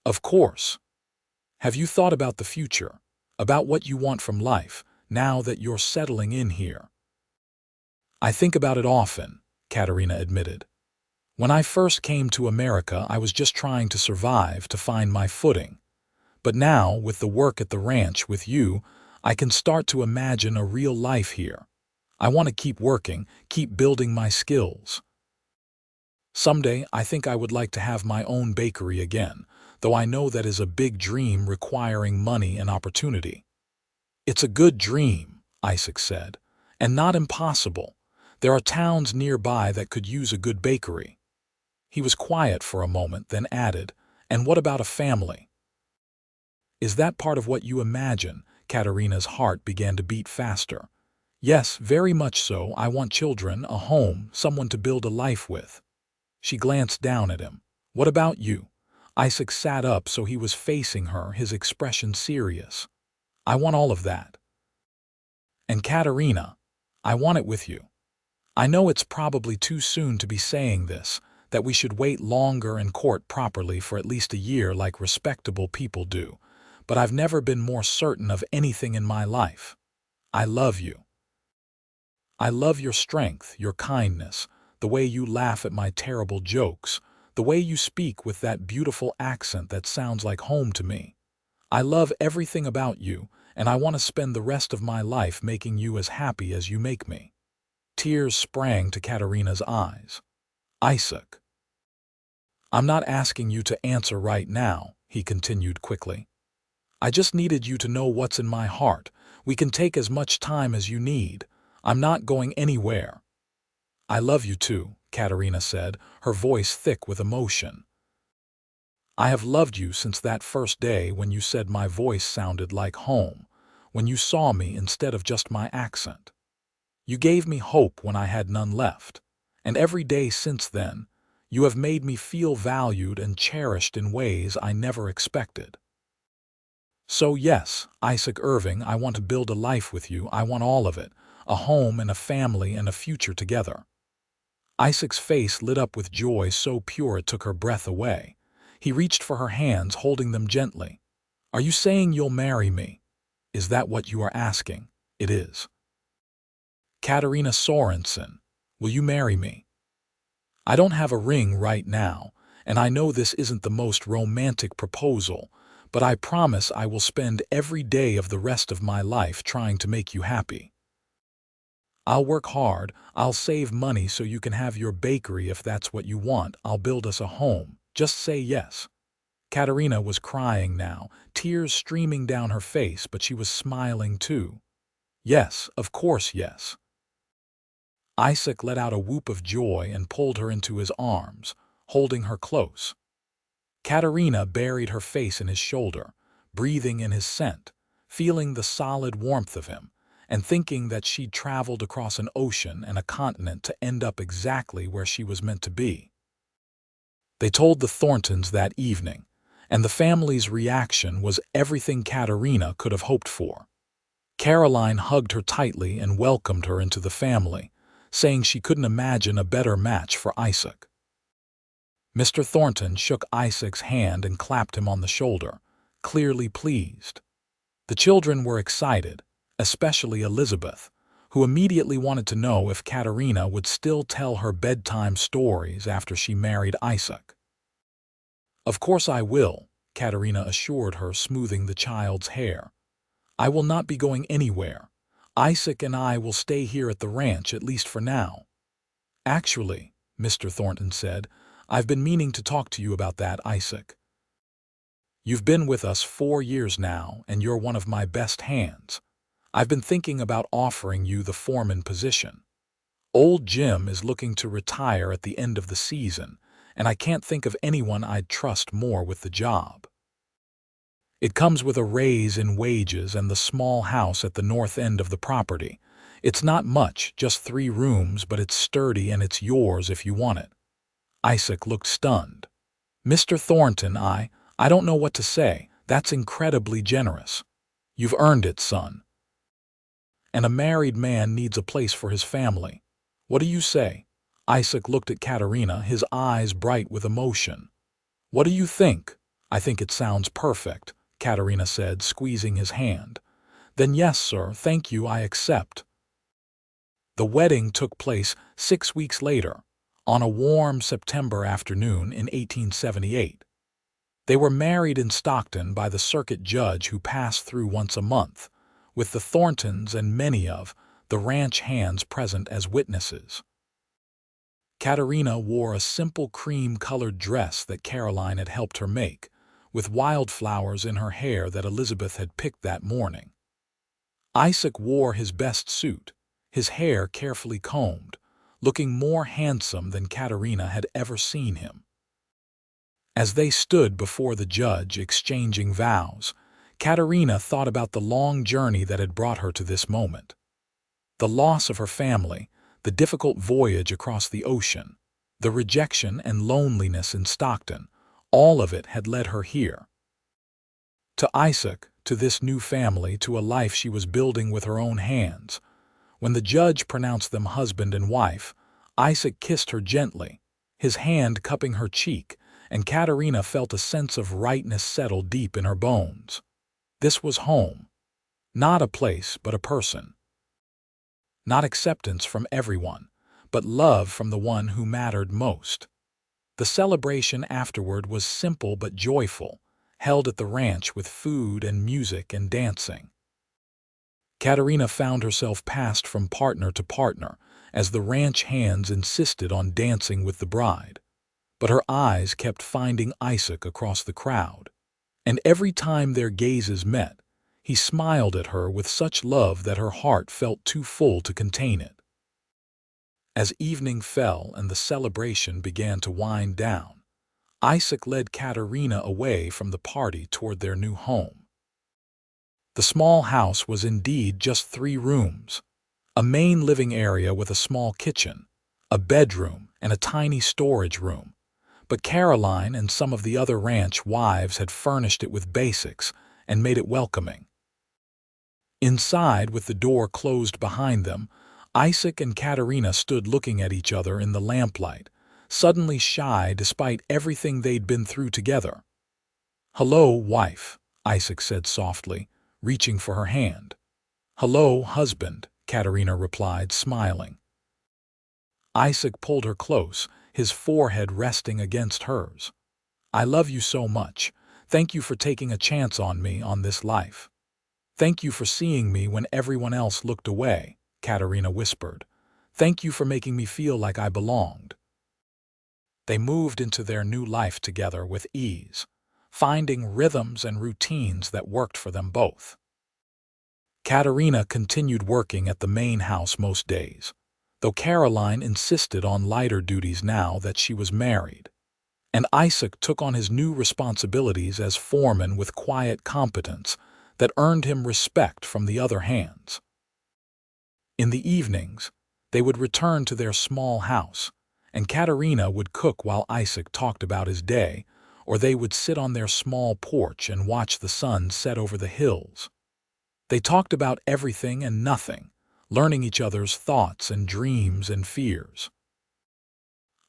"Of course. Have you thought about the future, about what you want from life, now that you're settling in here?" "I think about it often," Katarina admitted. "When I first came to America, I was just trying to survive, to find my footing. But now, with the work at the ranch with you, I can start to imagine a real life here. I want to keep working, keep building my skills. Someday, I think I would like to have my own bakery again, though I know that is a big dream requiring money and opportunity." "It's a good dream," Isaac said, "and not impossible. There are towns nearby that could use a good bakery." He was quiet for a moment, then added, "And what about a family?" "Is that part of what you imagine?" Katarina's heart began to beat faster. "Yes, very much so. I want children, a home, someone to build a life with." She glanced down at him. "What about you?" Isaac sat up so he was facing her, his expression serious. "I want all of that. And Katarina, I want it with you. I know it's probably too soon to be saying this, that we should wait longer and court properly for at least a year like respectable people do, but I've never been more certain of anything in my life. I love you. I love your strength, your kindness, the way you laugh at my terrible jokes, the way you speak with that beautiful accent that sounds like home to me. I love everything about you, and I want to spend the rest of my life making you as happy as you make me." Tears sprang to Katarina's eyes. "Isaac, I'm not asking you to answer right now," he continued quickly. "I just needed you to know what's in my heart. We can take as much time as you need. I'm not going anywhere." "I love you too," Katarina said, her voice thick with emotion. "I have loved you since that first day when you said my voice sounded like home, when you saw me instead of just my accent. You gave me hope when I had none left, and every day since then, you have made me feel valued and cherished in ways I never expected. So yes, Isaac Irving, I want to build a life with you. I want all of it, a home and a family and a future together." Isaac's face lit up with joy so pure it took her breath away. He reached for her hands, holding them gently. "Are you saying you'll marry me? Is that what you are asking?" "It is." "Katarina Sorensen, will you marry me? I don't have a ring right now, and I know this isn't the most romantic proposal, but I promise I will spend every day of the rest of my life trying to make you happy." I'll work hard. I'll save money so you can have your bakery if that's what you want. I'll build us a home. Just say yes." Katarina was crying now, tears streaming down her face, but she was smiling too. "Yes, of course, yes." Isaac let out a whoop of joy and pulled her into his arms, holding her close. Katarina buried her face in his shoulder, breathing in his scent, feeling the solid warmth of him, and thinking that she'd traveled across an ocean and a continent to end up exactly where she was meant to be. They told the Thorntons that evening, and the family's reaction was everything Katarina could have hoped for. Caroline hugged her tightly and welcomed her into the family, saying she couldn't imagine a better match for Isaac. Mr. Thornton shook Isaac's hand and clapped him on the shoulder, clearly pleased. The children were excited, especially Elizabeth, who immediately wanted to know if Katarina would still tell her bedtime stories after she married Isaac. "Of course I will," Katarina assured her, smoothing the child's hair. "I will not be going anywhere. Isaac and I will stay here at the ranch, at least for now." "Actually," Mr. Thornton said, "I've been meaning to talk to you about that, Isaac. You've been with us 4 years now, and you're one of my best hands. I've been thinking about offering you the foreman position. Old Jim is looking to retire at the end of the season, and I can't think of anyone I'd trust more with the job. It comes with a raise in wages and the small house at the north end of the property. It's not much, just 3 rooms, but it's sturdy and it's yours if you want it." Isaac looked stunned. "Mr. Thornton, I don't know what to say. That's incredibly generous. You've earned it, son. And a married man needs a place for his family. What do you say?" Isaac looked at Katarina, his eyes bright with emotion. "What do you think?" "I think it sounds perfect," Katarina said, squeezing his hand. "Then yes, sir, thank you, I accept." The wedding took place 6 weeks later, on a warm September afternoon in 1878. They were married in Stockton by the circuit judge who passed through once a month, with the Thorntons and many of the ranch hands present as witnesses. Katarina wore a simple cream-colored dress that Caroline had helped her make, with wildflowers in her hair that Elizabeth had picked that morning. Isaac wore his best suit, his hair carefully combed, looking more handsome than Katarina had ever seen him. As they stood before the judge exchanging vows, Katarina thought about the long journey that had brought her to this moment. The loss of her family, the difficult voyage across the ocean, the rejection and loneliness in Stockton, all of it had led her here. To Isaac, to this new family, to a life she was building with her own hands. When the judge pronounced them husband and wife, Isaac kissed her gently, his hand cupping her cheek, and Katarina felt a sense of rightness settle deep in her bones. This was home. Not a place, but a person. Not acceptance from everyone, but love from the one who mattered most. The celebration afterward was simple but joyful, held at the ranch with food and music and dancing. Katarina found herself passed from partner to partner as the ranch hands insisted on dancing with the bride. But her eyes kept finding Isaac across the crowd, and every time their gazes met, he smiled at her with such love that her heart felt too full to contain it. As evening fell and the celebration began to wind down, Isaac led Katarina away from the party toward their new home. The small house was indeed just 3 rooms, a main living area with a small kitchen, a bedroom, and a tiny storage room. But Caroline and some of the other ranch wives had furnished it with basics and made it welcoming. Inside, with the door closed behind them, Isaac and Katarina stood looking at each other in the lamplight, suddenly shy despite everything they'd been through together. "Hello, wife," Isaac said softly, reaching for her hand. "Hello, husband," Katarina replied, smiling. Isaac pulled her close, his forehead resting against hers. "I love you so much. Thank you for taking a chance on me on this life. Thank you for seeing me when everyone else looked away," Katarina whispered. "Thank you for making me feel like I belonged." They moved into their new life together with ease, finding rhythms and routines that worked for them both. Katarina continued working at the main house most days, though Caroline insisted on lighter duties now that she was married. And Isaac took on his new responsibilities as foreman with quiet competence that earned him respect from the other hands. In the evenings, they would return to their small house, and Katarina would cook while Isaac talked about his day, or they would sit on their small porch and watch the sun set over the hills. They talked about everything and nothing, learning each other's thoughts and dreams and fears.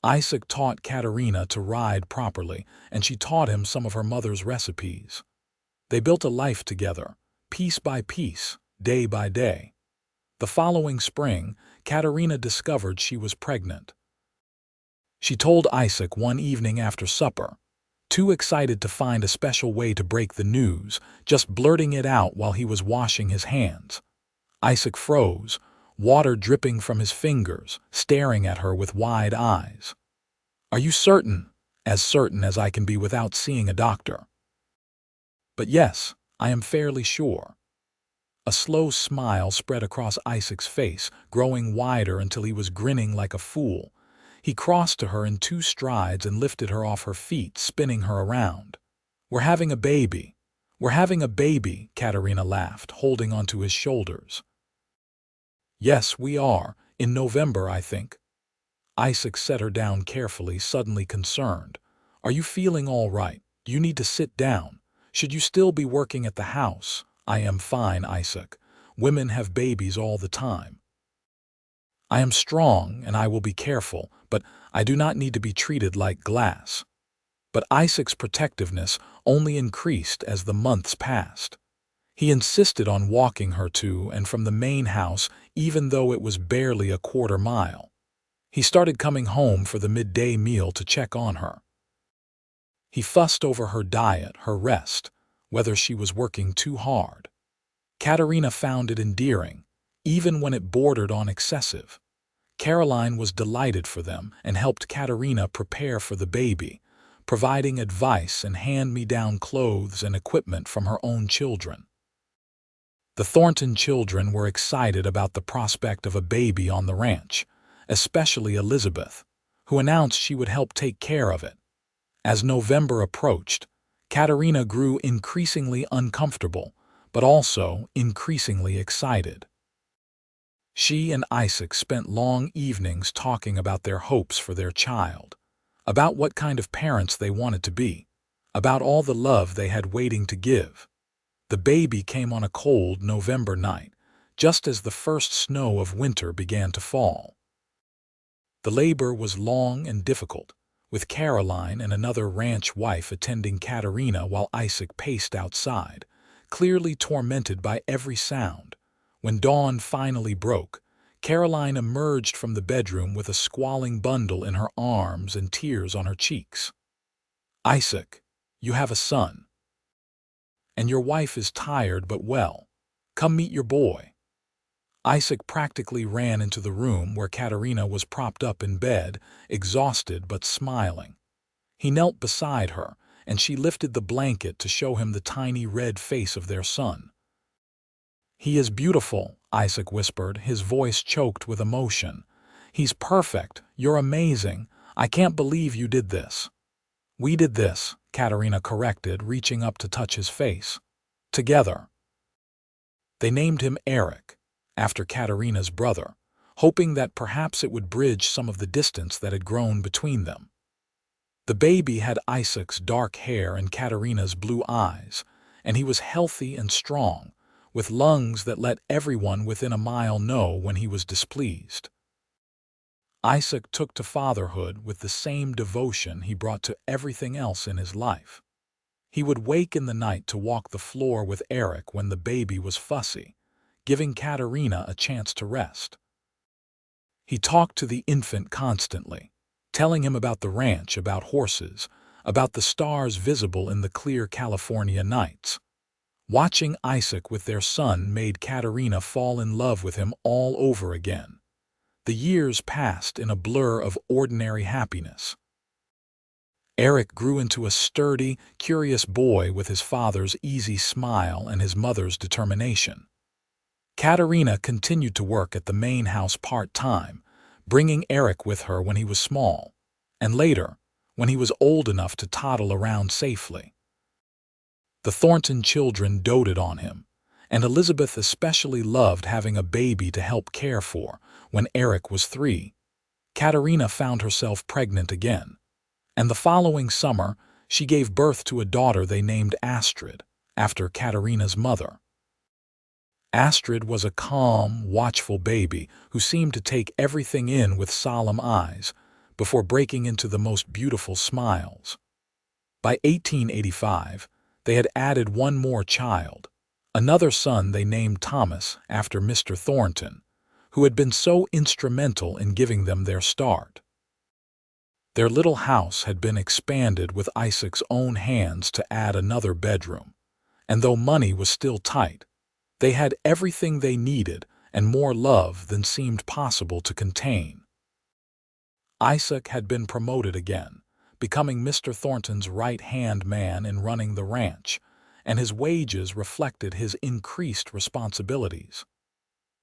Isaac taught Katarina to ride properly, and she taught him some of her mother's recipes. They built a life together, piece by piece, day by day. The following spring, Katarina discovered she was pregnant. She told Isaac one evening after supper, too excited to find a special way to break the news, just blurting it out while he was washing his hands. Isaac froze, water dripping from his fingers, staring at her with wide eyes. "Are you certain?" "As certain as I can be without seeing a doctor." "But yes, I am fairly sure." A slow smile spread across Isaac's face, growing wider until he was grinning like a fool. He crossed to her in 2 strides and lifted her off her feet, spinning her around. "We're having a baby. We're having a baby," Katarina laughed, holding onto his shoulders. "Yes, we are. In November, I think." Isaac set her down carefully, suddenly concerned. "Are you feeling all right? Do you need to sit down? Should you still be working at the house?" "I am fine, Isaac. Women have babies all the time." "I am strong and I will be careful, but I do not need to be treated like glass." But Isaac's protectiveness only increased as the months passed. He insisted on walking her to and from the main house even though it was barely a quarter mile. He started coming home for the midday meal to check on her. He fussed over her diet, her rest, whether she was working too hard. Katarina found it endearing, even when it bordered on excessive. Caroline was delighted for them and helped Katarina prepare for the baby, providing advice and hand-me-down clothes and equipment from her own children. The Thornton children were excited about the prospect of a baby on the ranch, especially Elizabeth, who announced she would help take care of it. As November approached, Katarina grew increasingly uncomfortable, but also increasingly excited. She and Isaac spent long evenings talking about their hopes for their child, about what kind of parents they wanted to be, about all the love they had waiting to give. The baby came on a cold November night, just as the first snow of winter began to fall. The labor was long and difficult, with Caroline and another ranch wife attending Katarina while Isaac paced outside, clearly tormented by every sound. When dawn finally broke, Caroline emerged from the bedroom with a squalling bundle in her arms and tears on her cheeks. "Isaac, you have a son. And your wife is tired but well. Come meet your boy." Isaac practically ran into the room where Katarina was propped up in bed, exhausted but smiling. He knelt beside her, and she lifted the blanket to show him the tiny red face of their son. "He is beautiful," Isaac whispered, his voice choked with emotion. "He's perfect. You're amazing. I can't believe you did this." "We did this," Katarina corrected, reaching up to touch his face. "Together." They named him Eric, after Katarina's brother, hoping that perhaps it would bridge some of the distance that had grown between them. The baby had Isaac's dark hair and Katarina's blue eyes, and he was healthy and strong, with lungs that let everyone within a mile know when he was displeased. Isaac took to fatherhood with the same devotion he brought to everything else in his life. He would wake in the night to walk the floor with Eric when the baby was fussy, giving Katarina a chance to rest. He talked to the infant constantly, telling him about the ranch, about horses, about the stars visible in the clear California nights. Watching Isaac with their son made Katarina fall in love with him all over again. The years passed in a blur of ordinary happiness. Eric grew into a sturdy, curious boy with his father's easy smile and his mother's determination. Katarina continued to work at the main house part-time, bringing Eric with her when he was small, and later, when he was old enough to toddle around safely. The Thornton children doted on him, and Elizabeth especially loved having a baby to help care for. When Eric was 3, Katarina found herself pregnant again, and the following summer she gave birth to a daughter they named Astrid, after Katarina's mother. Astrid was a calm, watchful baby who seemed to take everything in with solemn eyes before breaking into the most beautiful smiles. By 1885, they had added one more child, another son they named Thomas after Mr. Thornton, who had been so instrumental in giving them their start. Their little house had been expanded with Isaac's own hands to add another bedroom, and though money was still tight, they had everything they needed and more love than seemed possible to contain. Isaac had been promoted again, becoming Mr. Thornton's right-hand man in running the ranch, and his wages reflected his increased responsibilities.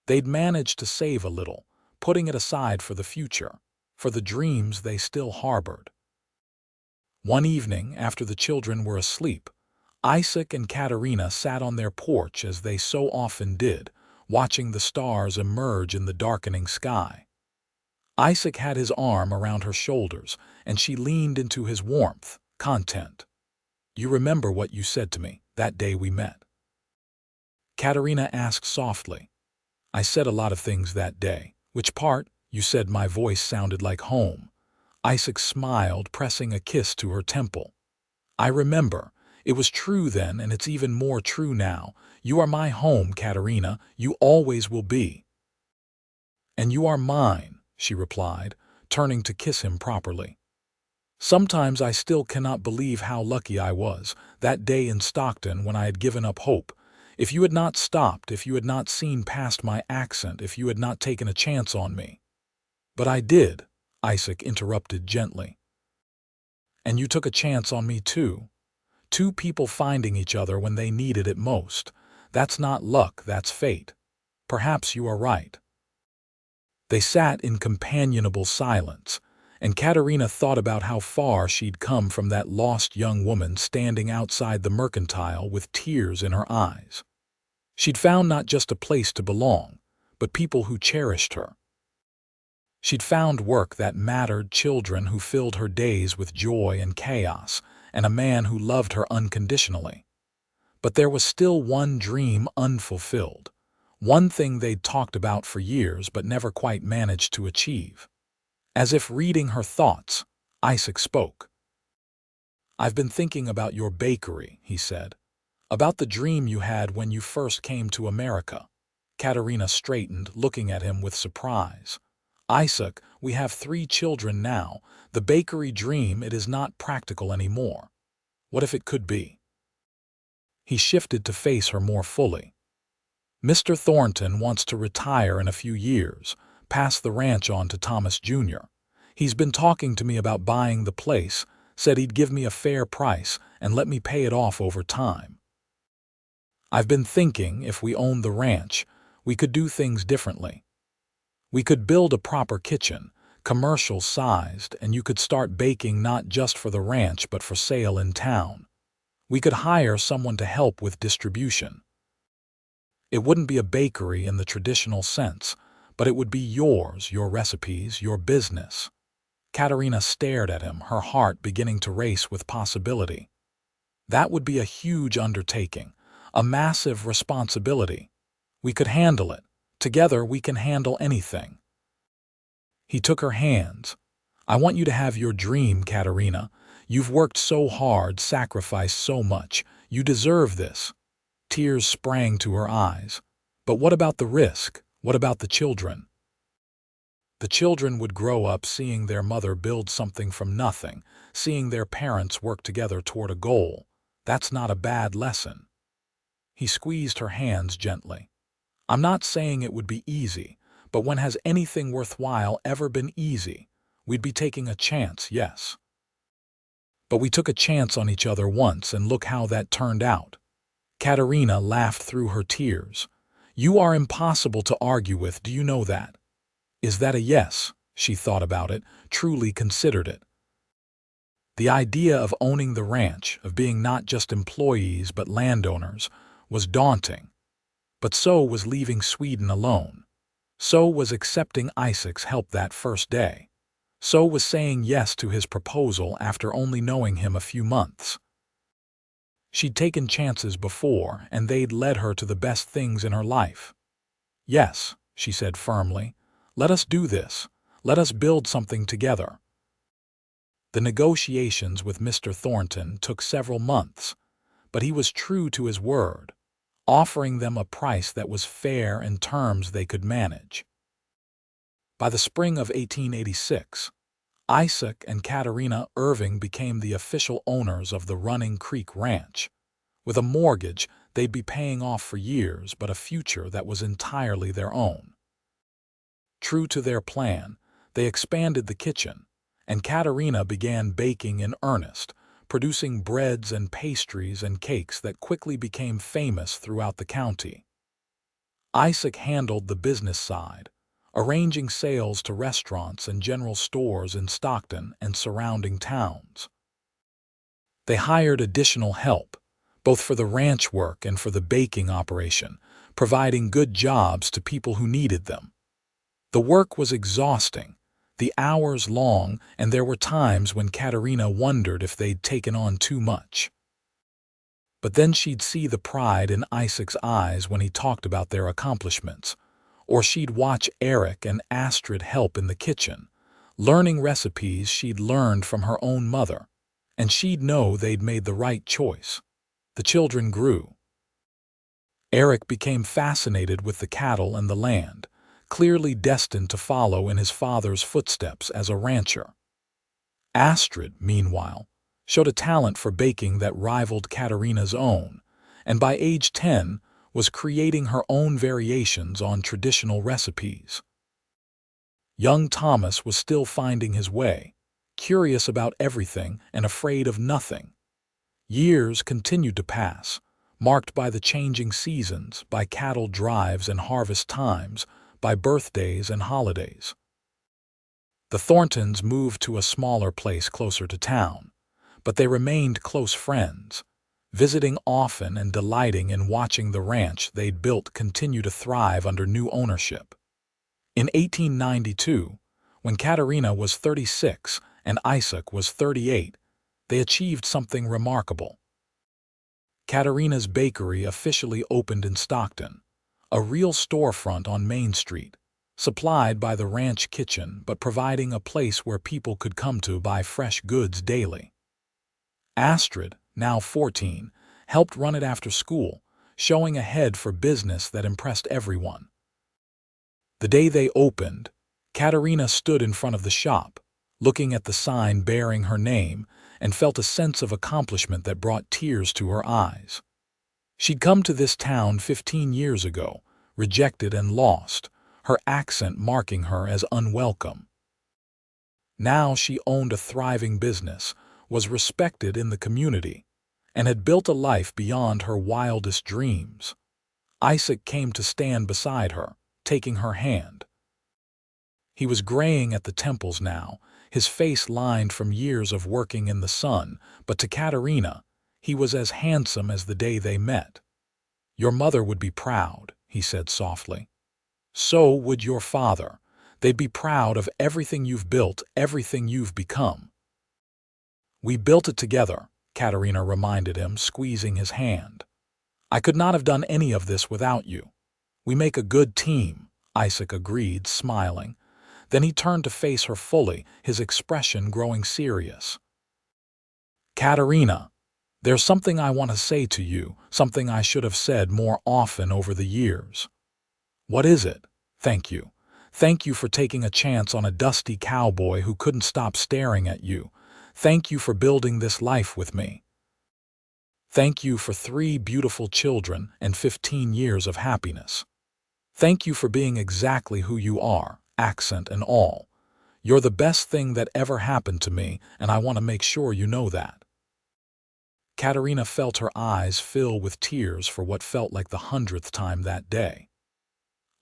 They'd managed to save a little, putting it aside for the future, for the dreams they still harbored. One evening, after the children were asleep, Isaac and Katarina sat on their porch as they so often did, watching the stars emerge in the darkening sky. Isaac had his arm around her shoulders, and she leaned into his warmth, content. "You remember what you said to me that day we met?" Katarina asked softly. "I said a lot of things that day." "Which part?" "You said my voice sounded like home." Isaac smiled, pressing a kiss to her temple. "I remember. It was true then, and it's even more true now. You are my home, Katarina. You always will be." "And you are mine," she replied, turning to kiss him properly. Sometimes I still cannot believe how lucky I was, that day in Stockton when I had given up hope. If you had not stopped, if you had not seen past my accent, if you had not taken a chance on me. "But I did," Isaac interrupted gently. "And you took a chance on me too. Two people finding each other when they needed it most. That's not luck, that's fate. Perhaps you are right." They sat in companionable silence, and Katarina thought about how far she'd come from that lost young woman standing outside the mercantile with tears in her eyes. She'd found not just a place to belong, but people who cherished her. She'd found work that mattered, children who filled her days with joy and chaos, and a man who loved her unconditionally. But there was still one dream unfulfilled, one thing they'd talked about for years but never quite managed to achieve. As if reading her thoughts, Isaac spoke. "I've been thinking about your bakery," he said. "About the dream you had when you first came to America." Katarina straightened, looking at him with surprise. "Isaac, we have 3 children now. The bakery dream, it is not practical anymore. What if it could be?" He shifted to face her more fully. "Mr. Thornton wants to retire in a few years, pass the ranch on to Thomas Jr. He's been talking to me about buying the place, said he'd give me a fair price and let me pay it off over time. I've been thinking if we owned the ranch, we could do things differently. We could build a proper kitchen, commercial-sized, and you could start baking not just for the ranch but for sale in town. We could hire someone to help with distribution. It wouldn't be a bakery in the traditional sense, but it would be yours, your recipes, your business." Katarina stared at him, her heart beginning to race with possibility. "That would be a huge undertaking, a massive responsibility. We could handle it. Together we can handle anything." He took her hands. "I want you to have your dream, Katarina. You've worked so hard, sacrificed so much. You deserve this." Tears sprang to her eyes. "But what about the risk? What about the children?" "The children would grow up seeing their mother build something from nothing, seeing their parents work together toward a goal. That's not a bad lesson." He squeezed her hands gently. "I'm not saying it would be easy, but when has anything worthwhile ever been easy? We'd be taking a chance, yes. But we took a chance on each other once, and look how that turned out." Katarina laughed through her tears. "You are impossible to argue with, do you know that?" "Is that a yes?" She thought about it, truly considered it. The idea of owning the ranch, of being not just employees but landowners, was daunting. But so was leaving Sweden alone. So was accepting Isaac's help that first day. So was saying yes to his proposal after only knowing him a few months. She'd taken chances before, and they'd led her to the best things in her life. "Yes," she said firmly, "let us do this. Let us build something together." The negotiations with Mr. Thornton took several months, but he was true to his word, offering them a price that was fair and terms they could manage. By the spring of 1886, Isaac and Katarina Irving became the official owners of the Running Creek Ranch. With a mortgage they'd be paying off for years, but a future that was entirely their own. True to their plan, they expanded the kitchen, and Katarina began baking in earnest, producing breads and pastries and cakes that quickly became famous throughout the county. Isaac handled the business side, arranging sales to restaurants and general stores in Stockton and surrounding towns. They hired additional help, both for the ranch work and for the baking operation, providing good jobs to people who needed them. The work was exhausting, the hours long, and there were times when Katarina wondered if they'd taken on too much. But then she'd see the pride in Isaac's eyes when he talked about their accomplishments, or she'd watch Eric and Astrid help in the kitchen, learning recipes she'd learned from her own mother, and she'd know they'd made the right choice. The children grew. Eric became fascinated with the cattle and the land, clearly destined to follow in his father's footsteps as a rancher. Astrid, meanwhile, showed a talent for baking that rivaled Katarina's own, and by age 10 was creating her own variations on traditional recipes. Young Thomas was still finding his way, curious about everything and afraid of nothing. Years continued to pass, marked by the changing seasons, by cattle drives and harvest times, by birthdays and holidays. The Thorntons moved to a smaller place closer to town, but they remained close friends, visiting often and delighting in watching the ranch they'd built continue to thrive under new ownership. In 1892, when Katarina was 36 and Isaac was 38, they achieved something remarkable. Katarina's bakery officially opened in Stockton, a real storefront on Main Street, supplied by the ranch kitchen but providing a place where people could come to buy fresh goods daily. Astrid, now 14, helped run it after school, showing a head for business that impressed everyone. The day they opened, Katarina stood in front of the shop, looking at the sign bearing her name, and felt a sense of accomplishment that brought tears to her eyes. She'd come to this town 15 years ago, rejected and lost, her accent marking her as unwelcome. Now she owned a thriving business, was respected in the community, and had built a life beyond her wildest dreams. Isaac came to stand beside her, taking her hand. He was graying at the temples now, his face lined from years of working in the sun, but to Katarina, he was as handsome as the day they met. "Your mother would be proud," he said softly. "So would your father. They'd be proud of everything you've built, everything you've become." "We built it together," Katarina reminded him, squeezing his hand. "I could not have done any of this without you." "We make a good team," Isaac agreed, smiling. Then he turned to face her fully, his expression growing serious. "Katarina, there's something I want to say to you, something I should have said more often over the years." "What is it?" "Thank you. Thank you for taking a chance on a dusty cowboy who couldn't stop staring at you. Thank you for building this life with me." Thank you for 3 beautiful children and 15 years of happiness. Thank you for being exactly who you are, accent and all. You're the best thing that ever happened to me, and I want to make sure you know that." Katarina felt her eyes fill with tears for what felt like the 100th time that day.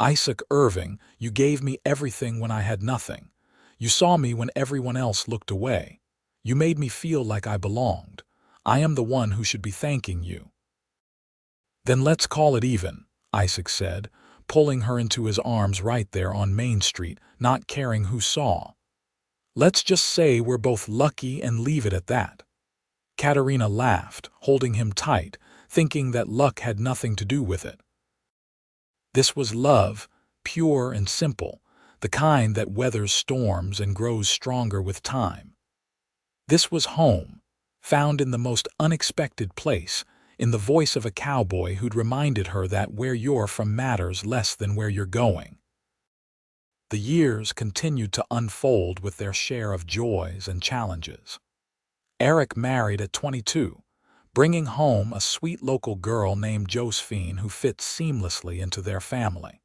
"Isaac Irving, you gave me everything when I had nothing. You saw me when everyone else looked away. You made me feel like I belonged. I am the one who should be thanking you." "Then let's call it even," Isaac said, pulling her into his arms right there on Main Street, not caring who saw. "Let's just say we're both lucky and leave it at that." Katarina laughed, holding him tight, thinking that luck had nothing to do with it. This was love, pure and simple, the kind that weathers storms and grows stronger with time. This was home, found in the most unexpected place, in the voice of a cowboy who'd reminded her that where you're from matters less than where you're going. The years continued to unfold with their share of joys and challenges. Eric married at 22, bringing home a sweet local girl named Josephine who fit seamlessly into their family.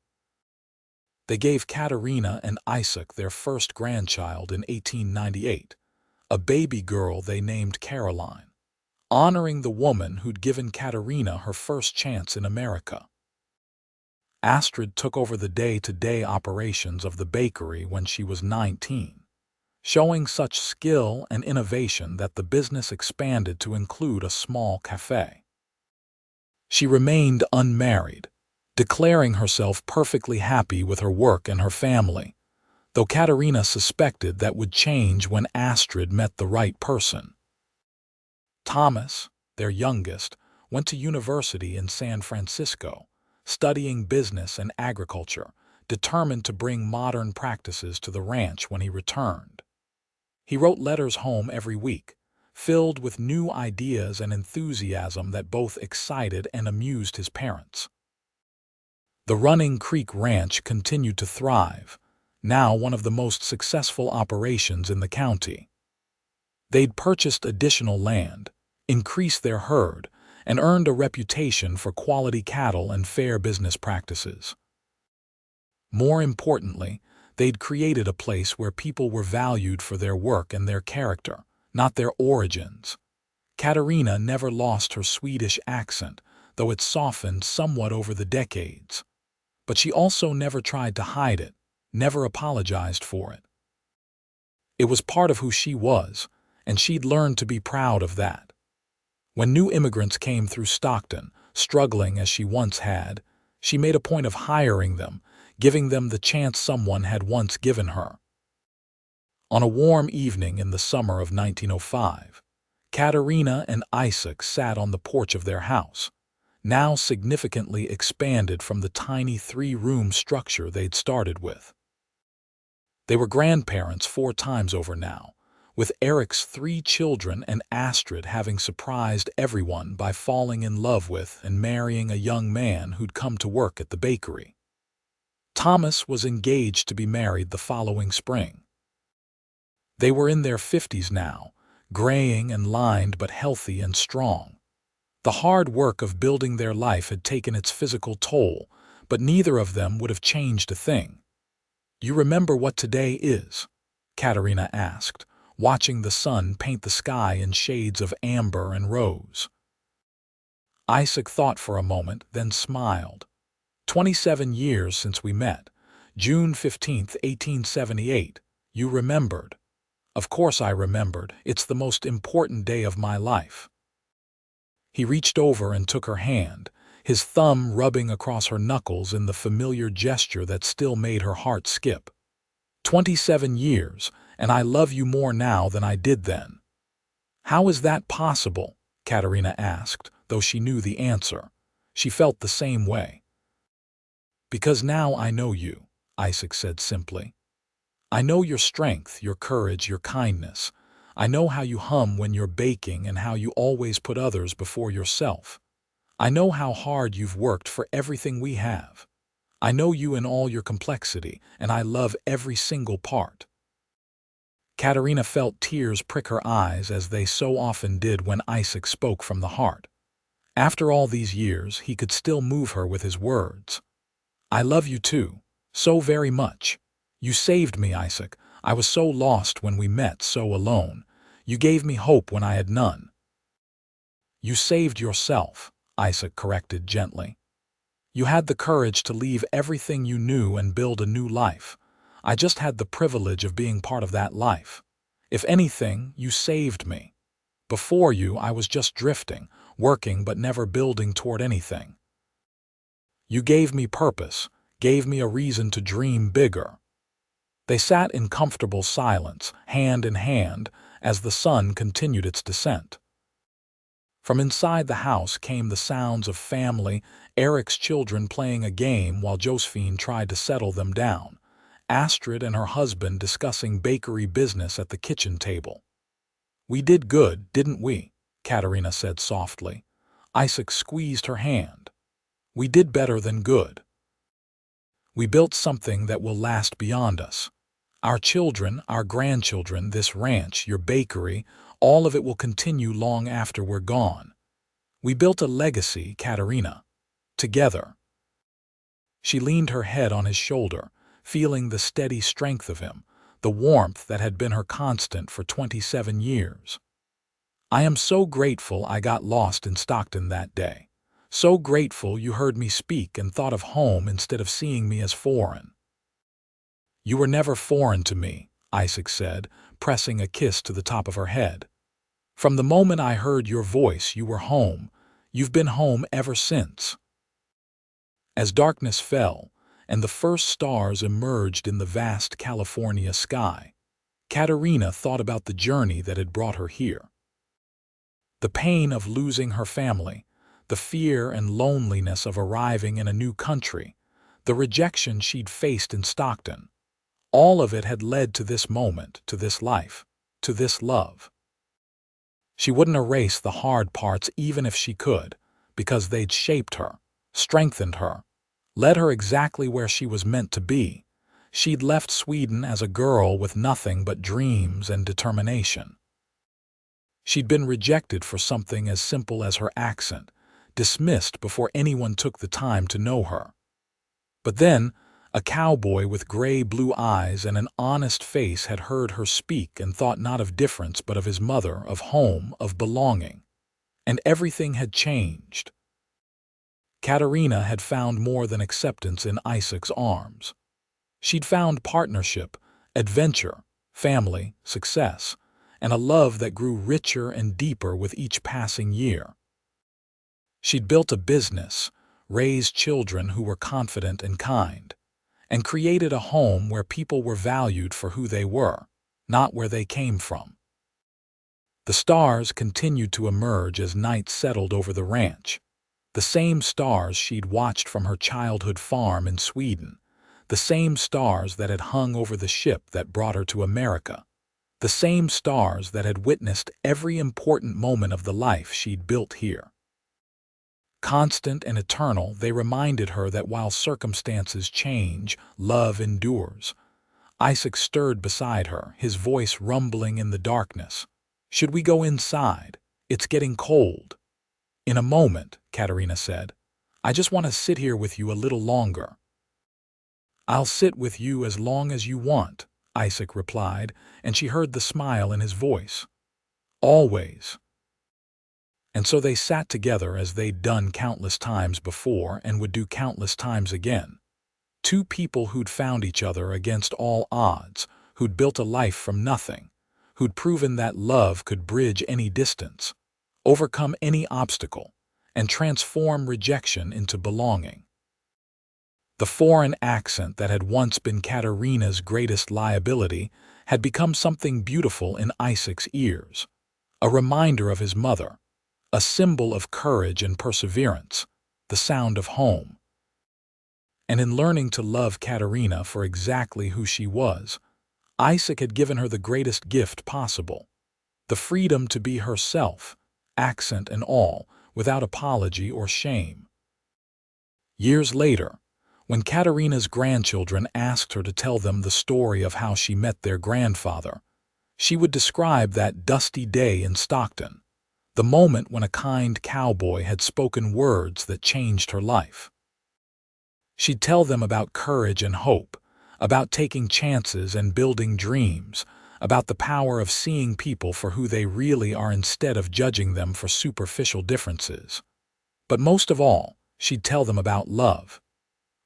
They gave Katarina and Isaac their first grandchild in 1898, a baby girl they named Caroline, honoring the woman who'd given Katarina her first chance in America. Astrid took over the day-to-day operations of the bakery when she was 19, showing such skill and innovation that the business expanded to include a small cafe. She remained unmarried, declaring herself perfectly happy with her work and her family, though Katarina suspected that would change when Astrid met the right person. Thomas, their youngest, went to university in San Francisco, studying business and agriculture, determined to bring modern practices to the ranch when he returned. He wrote letters home every week, filled with new ideas and enthusiasm that both excited and amused his parents. The Running Creek Ranch continued to thrive, now one of the most successful operations in the county. They'd purchased additional land, increased their herd, and earned a reputation for quality cattle and fair business practices. More importantly, they'd created a place where people were valued for their work and their character, not their origins. Katarina never lost her Swedish accent, though it softened somewhat over the decades. But she also never tried to hide it, never apologized for it. It was part of who she was, and she'd learned to be proud of that. When new immigrants came through Stockton, struggling as she once had, she made a point of hiring them, giving them the chance someone had once given her. On a warm evening in the summer of 1905, Katarina and Isaac sat on the porch of their house, now significantly expanded from the tiny 3-room structure they'd started with. They were grandparents 4 times over now, with Eric's 3 children and Astrid having surprised everyone by falling in love with and marrying a young man who'd come to work at the bakery. Thomas was engaged to be married the following spring. They were in their 50s now, graying and lined but healthy and strong. The hard work of building their life had taken its physical toll, but neither of them would have changed a thing. "You remember what today is?" Katarina asked, watching the sun paint the sky in shades of amber and rose. Isaac thought for a moment, then smiled. 27 years since we met. June 15, 1878. You remembered." "Of course I remembered. It's the most important day of my life." He reached over and took her hand, his thumb rubbing across her knuckles in the familiar gesture that still made her heart skip. 27 years, and I love you more now than I did then." "How is that possible?" Katarina asked, though she knew the answer. She felt the same way. "Because now I know you," Isaac said simply. "I know your strength, your courage, your kindness. I know how you hum when you're baking and how you always put others before yourself. I know how hard you've worked for everything we have. I know you in all your complexity, and I love every single part." Katarina felt tears prick her eyes as they so often did when Isaac spoke from the heart. After all these years, he could still move her with his words. "I love you too, so very much. You saved me, Isaac. I was so lost when we met, so alone. You gave me hope when I had none." "You saved yourself," Isaac corrected gently. "You had the courage to leave everything you knew and build a new life. I just had the privilege of being part of that life. If anything, you saved me. Before you, I was just drifting, working but never building toward anything. You gave me purpose, gave me a reason to dream bigger." They sat in comfortable silence, hand in hand, as the sun continued its descent. From inside the house came the sounds of family, Eric's children playing a game while Josephine tried to settle them down, Astrid and her husband discussing bakery business at the kitchen table. "We did good, didn't we?" Katarina said softly. Isaac squeezed her hand. "We did better than good. We built something that will last beyond us. Our children, our grandchildren, this ranch, your bakery, all of it will continue long after we're gone. We built a legacy, Katarina. Together." She leaned her head on his shoulder, feeling the steady strength of him, the warmth that had been her constant for 27 years. "I am so grateful I got lost in Stockton that day. So grateful you heard me speak and thought of home instead of seeing me as foreign." "You were never foreign to me," Isaac said, pressing a kiss to the top of her head. "From the moment I heard your voice, you were home. You've been home ever since." As darkness fell, and the first stars emerged in the vast California sky, Katarina thought about the journey that had brought her here. The pain of losing her family, the fear and loneliness of arriving in a new country, the rejection she'd faced in Stockton, all of it had led to this moment, to this life, to this love. She wouldn't erase the hard parts even if she could, because they'd shaped her, strengthened her, led her exactly where she was meant to be. She'd left Sweden as a girl with nothing but dreams and determination. She'd been rejected for something as simple as her accent, dismissed before anyone took the time to know her. But then, a cowboy with gray-blue eyes and an honest face had heard her speak and thought not of difference but of his mother, of home, of belonging. And everything had changed. Katarina had found more than acceptance in Isaac's arms. She'd found partnership, adventure, family, success, and a love that grew richer and deeper with each passing year. She'd built a business, raised children who were confident and kind, and created a home where people were valued for who they were, not where they came from. The stars continued to emerge as night settled over the ranch, the same stars she'd watched from her childhood farm in Sweden, the same stars that had hung over the ship that brought her to America, the same stars that had witnessed every important moment of the life she'd built here. Constant and eternal, they reminded her that while circumstances change, love endures. Isaac stirred beside her, his voice rumbling in the darkness. "Should we go inside? It's getting cold." "In a moment," Katarina said. "I just want to sit here with you a little longer." "I'll sit with you as long as you want," Isaac replied, and she heard the smile in his voice. "Always." And so they sat together as they'd done countless times before and would do countless times again. Two people who'd found each other against all odds, who'd built a life from nothing, who'd proven that love could bridge any distance, overcome any obstacle, and transform rejection into belonging. The foreign accent that had once been Katarina's greatest liability had become something beautiful in Isaac's ears, a reminder of his mother, a symbol of courage and perseverance, the sound of home. And in learning to love Katarina for exactly who she was, Isaac had given her the greatest gift possible, the freedom to be herself, accent and all, without apology or shame. Years later, when Katarina's grandchildren asked her to tell them the story of how she met their grandfather, she would describe that dusty day in Stockton, the moment when a kind cowboy had spoken words that changed her life. She'd tell them about courage and hope, about taking chances and building dreams, about the power of seeing people for who they really are instead of judging them for superficial differences. But most of all, she'd tell them about love.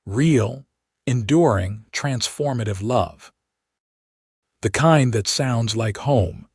Real, enduring, transformative love. The kind that sounds like home,